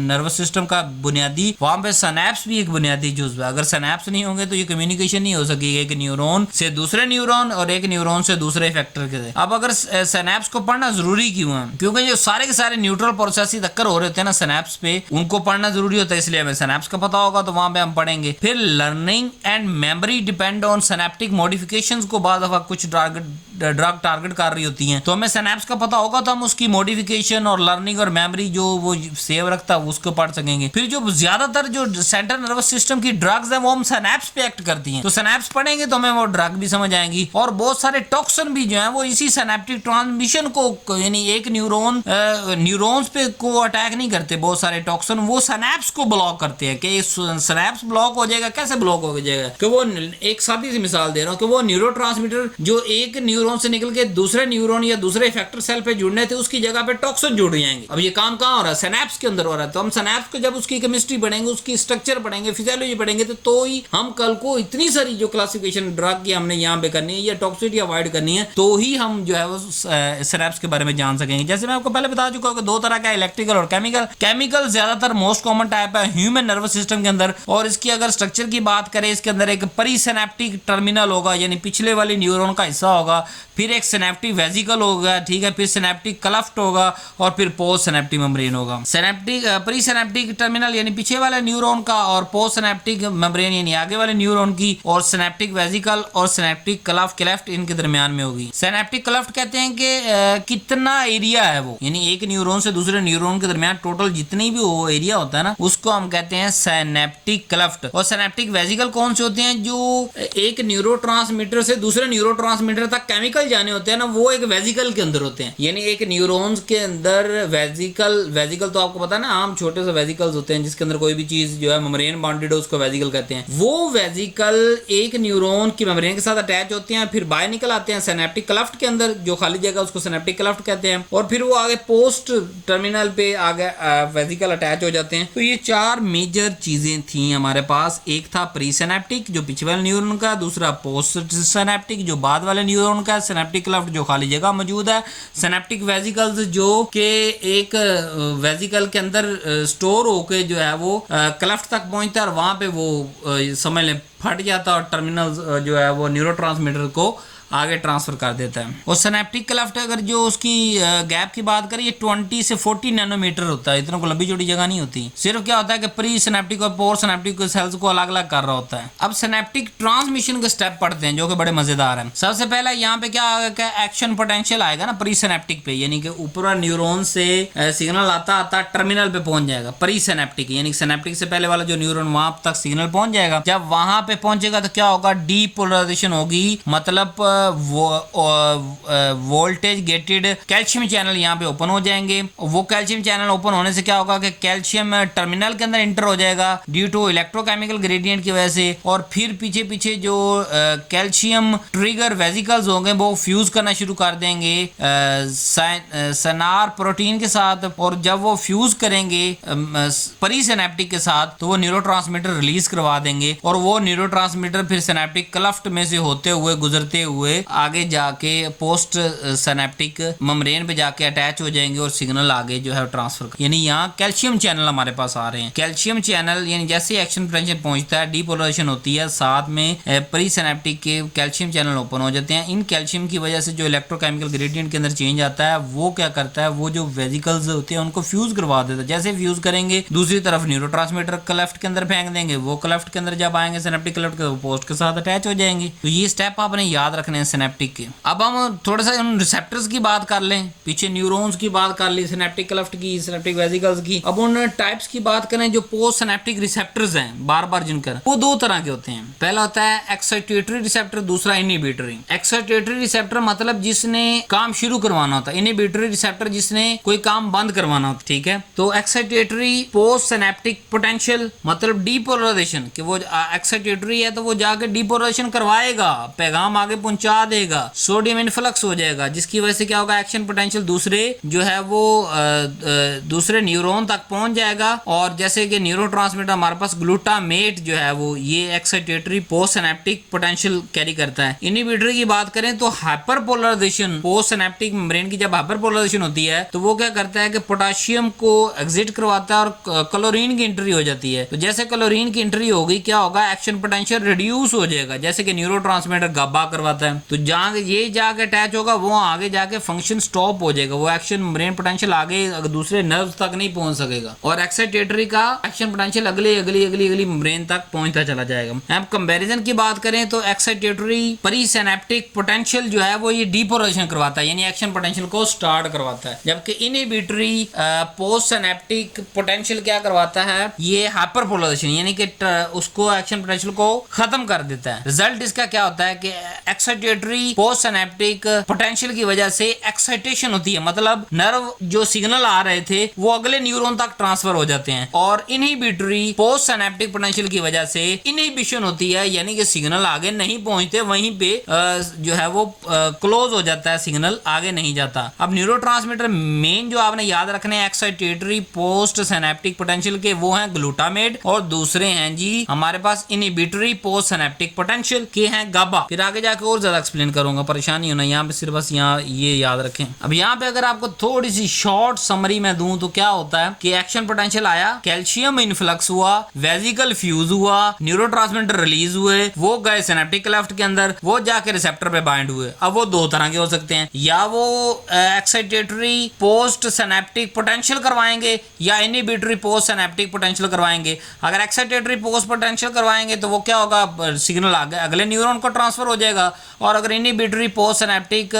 नर्वस सिस्टम का बुनियादी, वहां पे सिनैप्स भी एक बुनियादी जुज़ है। अगर सिनैप्स नहीं होंगे तो ये कम्युनिकेशन नहीं हो सकेगी एक न्यूरॉन से दूसरे न्यूरॉन और एक न्यूरॉन से दूसरे इफेक्टर के। अब अगर सिनैप्स को पढ़ना जरूरी क्यों है, क्योंकि जो सारे के सारे न्यूट्रल प्रोसेस टक्कर हो रहे होते हैं ना सिनैप्स पे, उनको पढ़ना जरूरी होता है, इसलिए हमें सिनैप्स का पता होगा तो वहां पे हम पढ़ेंगे। फिर learning and memory depend on synaptic modifications को बाद दफा कुछ ड्रग टारगेट कर रही होती हैं, तो हमें सिनैप्स का पता होगा तो हम उसकी मॉडिफिकेशन और लर्निंग और मेमोरी जो वो सेव रखता है उसको पढ़ सकेंगे। फिर जो ज्यादातर जो सेंट्रल नर्वस सिस्टम की ड्रग्स है वो हम सिनैप्स पे एक्ट करती हैं, तो सिनैप्स पढ़ेंगे तो हमें वो ड्रग भी समझ आएंगी। और बहुत सारे टॉक्सिन भी जो है वो इसी सिनेप्टिक ट्रांसमिशन को यानी एक न्यूरॉन्स पे को अटैक नहीं करते, बहुत सारे टॉक्सिन वो सिनैप्स को ब्लॉक करते हैं। कि सिनैप्स ब्लॉक हो जाएगा, कैसे ब्लॉक हो जाएगा कि वो एक सादी सी मिसाल दे रहा हूँ कि वो न्यूरोट्रांसमीटर जो एक न्यूरॉन न्यूरॉन से निकल के दूसरे न्यूरॉन या दूसरे इफेक्टर सेल पे जुड़ने थे, उसकी जगह पे टॉक्सिन जुड़ जाएंगे। अब ये काम कहाँ हो रहा है? सिनेप्स के अंदर हो रहा है। तो हम सिनेप्स को जब उसकी केमिस्ट्री पढ़ेंगे, उसकी स्ट्रक्चर पढ़ेंगे, फिजियोलॉजी पढ़ेंगे, तो ही हम कल को इतनी सारी जो क्लासिफिकेशन ड्रग की हमने यहाँ पे करनी है या टॉक्सिसिटी अवॉइड करनी है, तो ही हम जो है वो सिनेप्स के बारे में जान सकेंगे। जैसे मैं आपको पहले बता चुका हूँ कि दो तरह का इलेक्ट्रिकल और केमिकल। केमिकल ज्यादातर मोस्ट कॉमन टाइप है ह्यूमन नर्वस सिस्टम के अंदर, और इसकी अगर स्ट्रक्चर की बात करें, इसके अंदर एक प्रीसिनेप्टिक टर्मिनल होगा, यानी पिछले वाली न्यूरॉन का हिस्सा होगा, फिर एक सिनेप्टिक वेसिकल होगा, ठीक है, फिर सिनेप्टिक क्लेफ्ट होगा, और फिर पोस्ट सिनेप्टिक मेम्ब्रेन होगा। सिनेप्टिक प्रीसिनेप्टिक टर्मिनल यानी पीछे वाले न्यूरॉन का, और पोस्ट सिनेप्टिक मेम्ब्रेन यानी आगे वाले न्यूरॉन की, और सिनेप्टिक वेसिकल और सिनेप्टिक क्लेफ्ट इनके दरमियान में होगी। सिनेप्टिक क्लेफ्ट कहते हैं कि कितना एरिया है वो, यानी एक न्यूरॉन से दूसरे न्यूरॉन के दरमियान टोटल जितनी भी वो एरिया होता है ना, उसको हम कहते हैं सिनेप्टिक क्लेफ्ट। और सिनेप्टिक वेसिकल कौन से होते हैं? जो एक न्यूरोट्रांसमीटर से दूसरे न्यूरोट्रांसमीटर तक केमिकल जाने होते हैं ना, वो एक वेसिकल के अंदर होते हैं। यानी एक न्यूरॉन्स के अंदर वेसिकल तो आपको पता है ना, आम छोटे से वेसिकल्स होते हैं जिसके अंदर कोई भी चीज जो है मेम्ब्रेन बॉन्डेड हो, उसको वेसिकल कहते हैं। वो वेसिकल एक न्यूरॉन की मेम्ब्रेन के साथ अटैच होते हैं, फिर बाहर निकल आते हैं सिनेप्टिक क्लेफ्ट के अंदर, जो खाली जगह उसको सिनेप्टिक क्लेफ्ट कहते हैं, और फिर वो आगे पोस्ट टर्मिनल पे आगे वेसिकल अटैच हो जाते हैं। तो ये चार मेजर चीजें थी हमारे पास। एक था प्री सिनेप्टिक जो पीछे वाले न्यूरॉन का, दूसरा पोस्ट सिनेप्टिक जो बाद वाले न्यूरॉन का, सिनेप्टिक क्लेफ्ट जो खाली जगह मौजूद है, सिनेप्टिक वेसिकल्स जो कि एक वेसिकल के अंदर स्टोर होके जो है वो क्लेफ्ट तक पहुंचता है, और वहां पे वो समझ लें फट जाता है, और टर्मिनल जो है वो न्यूरोट्रांसमीटर को आगे ट्रांसफर कर देता है। और सिनेप्टिक क्लेफ्ट अगर जो उसकी गैप की बात करें, ये 20 से 40 नैनोमीटर होता है, इतना को लंबी चौड़ी जगह नहीं होती। सिर्फ क्या होता है कि प्री सिनेप्टिक और पोस्ट सिनेप्टिक सेल्स को अलग अलग कर रहा होता है। अब सिनेप्टिक ट्रांसमिशन के स्टेप पढ़ते हैं जो कि बड़े मजेदार है। सबसे पहले यहाँ पे क्या आएगा? एक्शन पोटेंशियल आएगा ना प्री सिनेप्टिक पे, यानी कि ऊपर न्यूरॉन से सिग्नल आता आता टर्मिनल पे पहुंच जाएगा। प्री सिनेप्टिक यानी सिनेप्टिक से पहले वाला जो न्यूरॉन वहां तक सिग्नल पहुंच जाएगा। जब वहां पे पहुंचेगा तो क्या होगा? डीपोलराइजेशन होगी, मतलब वोल्टेज गेटेड कैल्शियम चैनल यहाँ पे ओपन हो जाएंगे। वो कैल्शियम चैनल ओपन होने से क्या होगा कि कैल्शियम टर्मिनल के अंदर इंटर हो जाएगा ड्यू टू इलेक्ट्रोकेमिकल ग्रेडियंट की वजह से, और फिर पीछे पीछे जो कैल्शियम ट्रिगर वेसिकल्स होंगे वो फ्यूज करना शुरू कर देंगे सनार प्रोटीन के साथ, और जब वो फ्यूज करेंगे परी सिनेप्टिक के साथ तो वो न्यूरोट्रांसमीटर रिलीज करवा देंगे, और वो न्यूरोट्रांसमीटर फिर सिनेप्टिक क्लेफ्ट में से होते हुए गुजरते हुए आगे जाके पोस्ट सिनेप्टिक मेम्ब्रेन पे जाके अटैच हो जाएंगे, और सिग्नल आगे जो है ट्रांसफर, यानी यहाँ कैल्शियम चैनल हमारे पास आ रहे हैं। कैल्शियम चैनल यानी जैसे एक्शन पोटेंशियल पहुंचता है, डीपोलराइजेशन होती है, साथ में प्री सिनेप्टिक के कैल्शियम चैनल ओपन हो जाते हैं। इन कैल्शियम की वजह से जो इलेक्ट्रोकेमिकल ग्रेडियंट के अंदर चेंज आता है, वो क्या करता है? वो जो वेसिकल्स होते हैं उनको फ्यूज करवा देता है। जैसे फ्यूज करेंगे दूसरी तरफ न्यूरोट्रांसमीटर क्लेफ्ट के अंदर फेंक देंगे, वो क्लेफ्ट के अंदर जब आएंगे सिनेप्टिक क्लेफ्ट के पोस्ट के साथ अटैच हो जाएंगे। तो ये स्टेप आपने याद रखने हैं सिनेप्टिक के। अब हम थोड़ा सा उन रिसेप्टर्स की बात कर लें, पीछे न्यूरॉन्स की बात कर ली, सिनेप्टिक क्लेफ्ट की, सिनेप्टिक वेसिकल्स की। अब उन टाइप्स की बात करें जो पोस्ट सिनेप्टिक रिसेप्टर्स हैं बार बार जिनकर, वो दो तरह के होते हैं। पहला होता है एक्साइटेटरी रिसेप्टर, दूसरा इनहिबिटरी। एक्साइटेटरी रिसेप्टर मतलब जिसने काम शुरू करवाना होता है, इनहिबिटरी रिसेप्टर जिसने कोई काम बंद करवाना होता है, ठीक है। तो एक्साइटेटरी पोस्ट सिनेप्टिक पोटेंशियल मतलब डीपोलराइजेशन, कि वो एक्साइटेटरी है तो वो जाके डीपोलराइजेशन करवाएगा, पैगाम आगे पहुंचा देगा, सोडियम इनफ्लक्स हो जाएगा, जिसकी वजह से क्या होगा? एक्शन पोटेंशियल दूसरे जो है वो दूसरे न्यूरॉन तक पहुंच जाएगा। और जैसे कि न्यूरोट्रांसमीटर हमारे पास ग्लूटामेट जो है वो ये excitatory post synaptic potential carry करता है। इनहिबिटरी की बात करें तो हाइपरपोलराइजेशन, पोस्ट सिनेप्टिक मेम्ब्रेन की जब हाइपरपोलराइजेशन होती है तो वो क्या करता है कि पोटेशियम को एग्जिट करवाता है और क्लोरीन की एंट्री हो जाती है। तो जैसे क्लोरीन की एंट्री होगी क्या होगा? एक्शन पोटेंशियल रिड्यूस हो जाएगा, जैसे कि न्यूरोट्रांसमीटर गाबा करवाता है। तो जहां ये जाके अटैच होगा वो आगे जाके फंक्शन स्टॉप हो जाएगा, वो एक्शन ब्रेन पोटेंशियल आगे दूसरे नर्व तक नहीं पहुंच सकेगा, और एक्साइटेटरी का एक्शन पोटेंशियल अगली ब्रेन तक पहुंचता चला जाएगा। अब कंपैरिजन की बात करें तो एक्साइटेटरी परी सिनेप्टिक पोटेंशियल जो है वो ये डीपोलराइजेशन करवाता है, यानी एक्शन पोटेंशियल को स्टार्ट करवाता है, जबकि इनहिबिटरी पोस्ट सिनेप्टिक पोटेंशियल क्या करवाता है? ये हाइपरपोलराइजेशन, यानी कि उसको एक्शन पोटेंशियल को खत्म कर देता है। रिजल्ट इसका क्या होता है कि excitatory excitatory post synaptic potential की वजह से एक्साइटेशन होती है, मतलब नर्व जो सिग्नल आ रहे थे वो अगले न्यूरॉन तक ट्रांसफर हो जाते हैं, और इनहिबिटरी पोस्ट सिनेप्टिक पोटेंशियल की वजह से इनहिबिशन होती है, यानी कि सिग्नल आगे नहीं पहुंचते, वहीं पे जो है वो क्लोज हो जाता है, सिग्नल आगे नहीं जाता। अब न्यूरोट्रांसमीटर मेन जो आपने याद रखने हैं एक्साइटेटरी पोस्ट सिनेप्टिक पोटेंशियल के, वो हैं ग्लूटामेट, और दूसरे हैं जी हमारे पास इनहिबिटरी पोस्ट सिनेप्टिक पोटेंशियल के हैं गाबा। फिर आगे जाके और ज्यादा एक्सप्लेन करूंगा, परेशानी होना, यहाँ पे सिर्फ बस यहाँ ये याद रखें। अब यहाँ पे अगर आपको थोड़ी सी शॉर्ट समरी में दूं तो क्या होता है कि एक्शन पोटेंशियल आया, कैल्शियम इनफ्लक्स हुआ, वेजिकल फ्यूज हुआ, न्यूरोट्रांसमीटर रिलीज हुए, वो गए सिनेप्टिक क्लेफ्ट के अंदर, वो जाके रिसेप्टर पे बाइंड हुए। अब वो दो तरह के हो सकते हैं, या वो एक्साइटेटरी पोस्ट सिनेप्टिक पोटेंशियल करवाएंगे या इनहिबिटरी पोस्ट सिनेप्टिक पोटेंशियल करवाएंगे। अगर एक्साइटेटरी पोस्ट पोटेंशियल करवाएंगे तो वो क्या होगा, सिग्नल आगे अगले न्यूरॉन को ट्रांसफर हो जाएगा, और अगर इनहिबिटरी पोस्ट सिनेप्टिक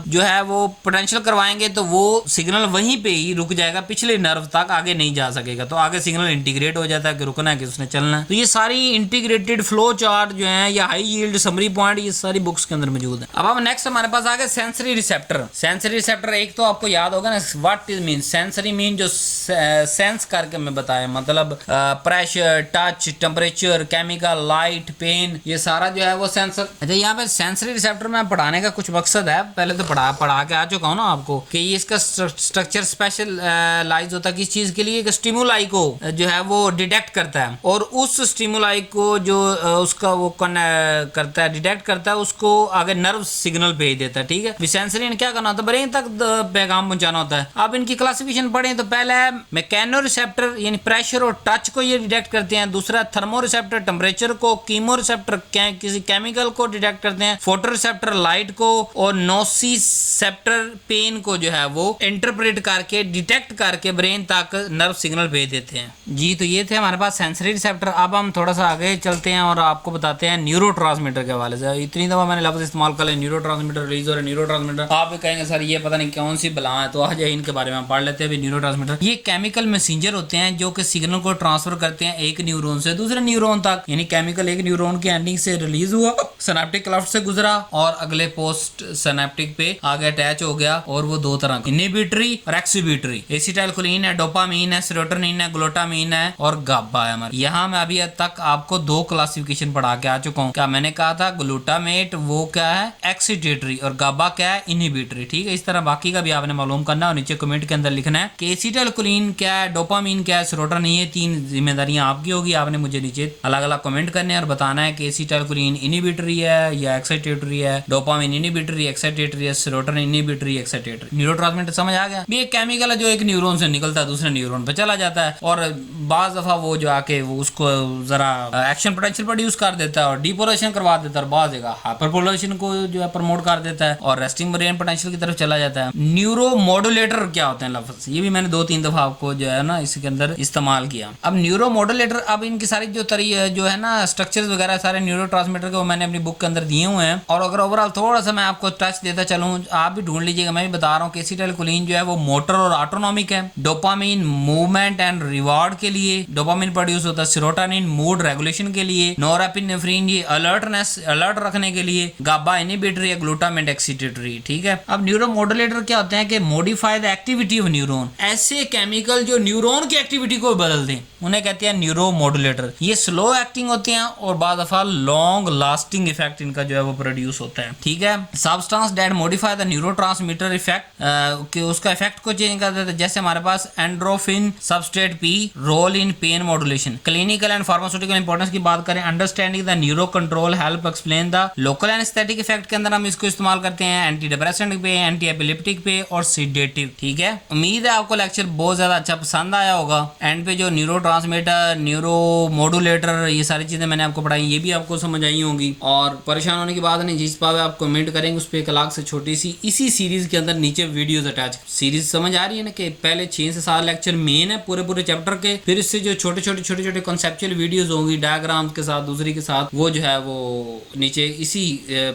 जो है वो पोटेंशियल करवाएंगे तो वो सिग्नल वहीं पे ही रुक जाएगा, पिछले नर्व तक आगे नहीं जा सकेगा। तो आगे सिग्नल इंटीग्रेट हो जाता है कि रुकना है कि उसने चलना है। तो ये सारी इंटीग्रेटेड फ्लो चार्ट जो है या हाई यील्ड समरी पॉइंट ये सारी बुक्स के अंदर मौजूद है। अब नेक्स्ट हमारे पास आ गए सेंसरी रिसेप्टर। सेंसरी रिसेप्टर एक तो आपको याद होगा ना, what is mean sensory mean जो सेंस करके मैं बताया, मतलब pressure, touch, temperature, chemical, light, pain, ये सारा जो है वो सेंसर। अच्छा यहाँ पे सेंसरी रिसेप्टर में पढ़ाने का कुछ मकसद है, पहले तो पढ़ा के आ चुका हूँ ना आपको कि ये इसका स्ट्रक्चर स्पेशलाइज होता है किस चीज के लिए, एक स्टिमुलाई को जो है वो डिटेक्ट करता है, और उस स्टिमुलाई को जो उसका वो करता है, डिटेक्ट करता है, उसको आगे नर्व सिग्नल भेज देता है। ठीक है, सेंसरी ने क्या करना होता है, ब्रेन तक पैगाम पहुंचाना होता है। अब इनकी क्लासिफिकेशन पढ़ें तो पहला है मैकेनो रिसेप्टर, यानी प्रेशर और टच को ये डिटेक्ट करते हैं। दूसरा थर्मो रिसेप्टर, टेम्परेचर को। कीमो रिसेप्टर किसी केमिकल को डिटेक्ट करते हैं। फोटो रिसेप्टर लाइट को, और नोसिसेप्टर पेन को जो है वो इंटरप्रेट करके डिटेक्ट करके ब्रेन तक नर्व सिग्नल भेज देते हैं। जी तो ये थे हमारे पास सेंसरी रिसेप्टर। अब हम थोड़ा सा आगे चलते हैं और आपको बताते हैं न्यूरोट्रांसमीटर के हवाले से। इतनी दफा मैंने लफ्ज इस्तेमाल कर लिया, न्यूरोट्रांसमीटर रिलीज हो रहा है, न्यूरोट्रांसमीटर। आप भी कहेंगे सर ये पता नहीं कौन सी बला है, तो आज इनके बारे में पढ़ लेते हैं। न्यूरोट्रांसमीटर ये केमिकल मैसेंजर होते हैं जो कि सिग्नल को ट्रांसफर करते हैं एक न्यूरॉन से दूसरे न्यूरॉन तक, यानी केमिकल एक न्यूरॉन के एंडिंग से रिलीज हुआ, सिनेप्टिक क्लेफ्ट से गुजरा और अगले पोस्ट सिनेप्टिक पे आगे अटैच हो गया, और वो दो तरह के इनहिबिटरी और एक्सिबिटरी, एसिटाइलकोलिन है, डोपामीन है, सेरोटोनिन है, ग्लूटामीन है और गाबा है हमारे। यहाँ मैं अभी तक आपको दो क्लासिफिकेशन पढ़ा के आ चुका हूँ। क्या मैंने कहा था, ग्लूटामेट वो क्या है एक्सिटेटरी और गाबा क्या है इनहिबिटरी। ठीक है, इस तरह बाकी का भी आपने मालूम करना और नीचे कमेंट के अंदर लिखना है कि एसिटाइलकोलिन क्या है, डोपामीन क्या है, सेरोटोनिन, ये तीन जिम्मेदारियां आपकी होगी। आपने मुझे नीचे अलग अलग कमेंट करने और बताना है कि एसिटाइलकोलिन इनहिबिटरी है या एक्साइटेटरी है, डोपामीन इनहिबिटरी, एक्साइटेटरी है, सेरोटोनिन इनहिबिटरी, एक्साइटेटरी। न्यूरोट्रांसमीटर समझ आ गया। ये केमिकल है जो एक न्यूरॉन से निकलता है दूसरे न्यूरॉन पे चला जाता है, और बाज दफा वो जो आके वो उसको जरा एक्शन पोटेंशियल प्रोड्यूस कर देता है और डीपोलेशन करवा देता है, और बाज जगह हाइपरपोलेशन को जो है प्रमोट कर देता है और रेस्टिंग ब्रेन पोटेंशियल की तरफ चला जाता है। न्यूरो मॉड्यूलेटर क्या होते हैं लफ्ज, ये भी मैंने 2-3 दफा आपको जो है ना इसके अंदर इस्तेमाल किया। अब न्यूरो मॉड्यूलेटर, अब इनकी सारी जो है ना स्ट्रक्चर्स वगैरह सारे न्यूरोट्रांसमीटर के वो मैंने अपनी बुक के अंदर दिए हुए हैं, और अगर ओवरऑल थोड़ा सा मैं आपको टच देता चलूं, आप भी ढूंढ लीजिएगा, मैं भी बता रहा हूँ कि एसिटाइलकोलिन जो है वो मोटर और ऑटोनॉमिक है, डोपामीन मूवमेंट एंड रिवार्ड के लिए, डोपामीन प्रोड्यूस होता है, सेरोटोनिन मूड रेगुलेशन के लिए, नोरेपिनेफ्रिन ये अलर्टनेस अलर्ट रखने के लिए, गाबा इनहिबिटरी है, ग्लूटामेट एक्सिटेटरी। ठीक है, अब न्यूरोमॉड्यूलेटर क्या होते हैं कि modify the activity of neuron, ऐसे केमिकल जो न्यूरॉन की एक्टिविटी को बदल दें उन्हें कहते हैं न्यूरोमॉड्यूलेटर। ये स्लो एक्टिंग होते हैं और बाद दफा लॉन्ग लास्टिंग इफेक्ट इनका जो है वो प्रोड्यूस होता है। ठीक है, substance that modify the neurotransmitter effect, कि उसका इफेक्ट को चेंज कर देता है। जैसे हमारे पास endorphin substrate P, role in pain modulation. Clinical and pharmaceutical importance की बात करें, understanding the neuro control help explain the local anaesthetic effect के अंदर हम इसको इस्तेमाल करते हैं एंटी डिप्रेसेंट पे, एंटी एपिलेप्टिक पे और सीडेटिव। ठीक है, उम्मीद है आपको लेक्चर बहुत ज्यादा अच्छा पसंद आया होगा। एंड पे जो न्यूरोट्रांसमीटर, न्यूरो मॉड्यूलेटर ये सारी चीजें मैंने आपको पढ़ाई, ये भी आपको समझ आई होंगी, और परेशान होने की बात नहीं, जिस पावे आप कमेंट करेंगे उस पर एक अलग से छोटी सी इसी सीरीज के अंदर नीचे वीडियोस अटैच। सीरीज समझ आ रही है ना कि पहले 6 से 7 लेक्चर मेन है पूरे चैप्टर के, फिर इससे जो छोटे छोटे कॉन्सेप्चुअल वीडियोस होंगी डायग्राम्स के साथ दूसरी के साथ, वो जो है वो नीचे इसी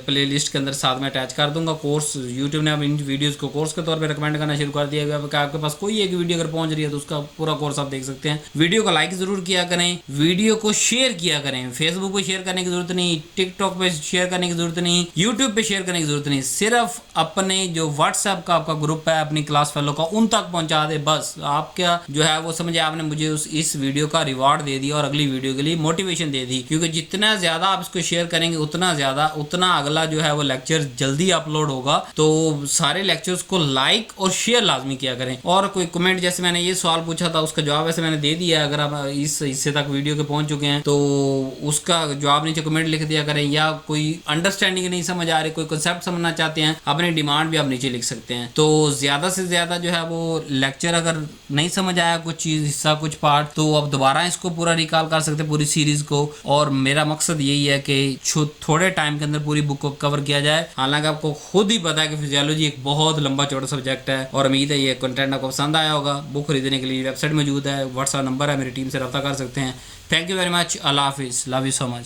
प्लेलिस्ट के अंदर साथ में अटैच कर दूंगा। कोर्स यूट्यूब ने अब इन वीडियोस को कोर्स के तौर पे रिकमेंड करना शुरू कर दिया है। आपके पास कोई एक वीडियो अगर पहुंच रही है तो उसका पूरा कोर्स आप देख सकते हैं। वीडियो को लाइक जरूर किया करें, वीडियो को शेयर किया करें, फेसबुक पे शेयर करने की जरूरत नहीं, टिकटॉक टिकटॉक पे शेयर करने की जरूरत नहीं, यूट्यूब पे शेयर करने की जरूरत नहीं, सिर्फ अपने जो व्हाट्सएप का आपका ग्रुप है अपनी क्लास फेलो का उन तक पहुंचा दे। बस आपका जो है वो समझे आपने मुझे इस वीडियो का रिवॉर्ड दे दिया और अगली वीडियो के लिए मोटिवेशन दे दी, क्योंकि जितना ज्यादा आप इसको शेयर करेंगे उतना अगला जो है वो लेक्चर जल्दी अपलोड होगा। तो सारे लेक्चर्स को लाइक और शेयर लाजमी किया करें। और कोई कमेंट, जैसे मैंने ये सवाल पूछा था उसका जवाब वैसे मैंने दे दिया है। अगर आप इस हिस्से तक वीडियो के पहुंच चुके हैं तो उसका जवाब नीचे कमेंट लिख दिया करें, या कोई अंडरस्टैंडिंग नहीं समझ आ रही, कोई कंसेप्ट समझना चाहते हैं, अपनी डिमांड भी आप नीचे लिख सकते हैं। तो ज्यादा से ज्यादा जो है वो लेक्चर अगर नहीं समझ आया कुछ चीज हिस्सा कुछ पार्ट, तो आप दोबारा इसको पूरा रिकॉल कर सकते हैं पूरी सीरीज को। और मेरा मकसद यही है कि थोड़े टाइम के अंदर पूरी बुक को कवर किया जाए। हालांकि आपको खुद ही पता है कि फिजियोलॉजी एक बहुत लंबा चौड़ा सब्जेक्ट है, और उम्मीद है ये कंटेंट आपको पसंद आया होगा। बुक खरीदने के लिए वेबसाइट मौजूद है, व्हाट्सएप नंबर है, मेरी टीम से रब्ता कर सकते हैं। Thank you very much. Allah हाफिज़। Love you so much.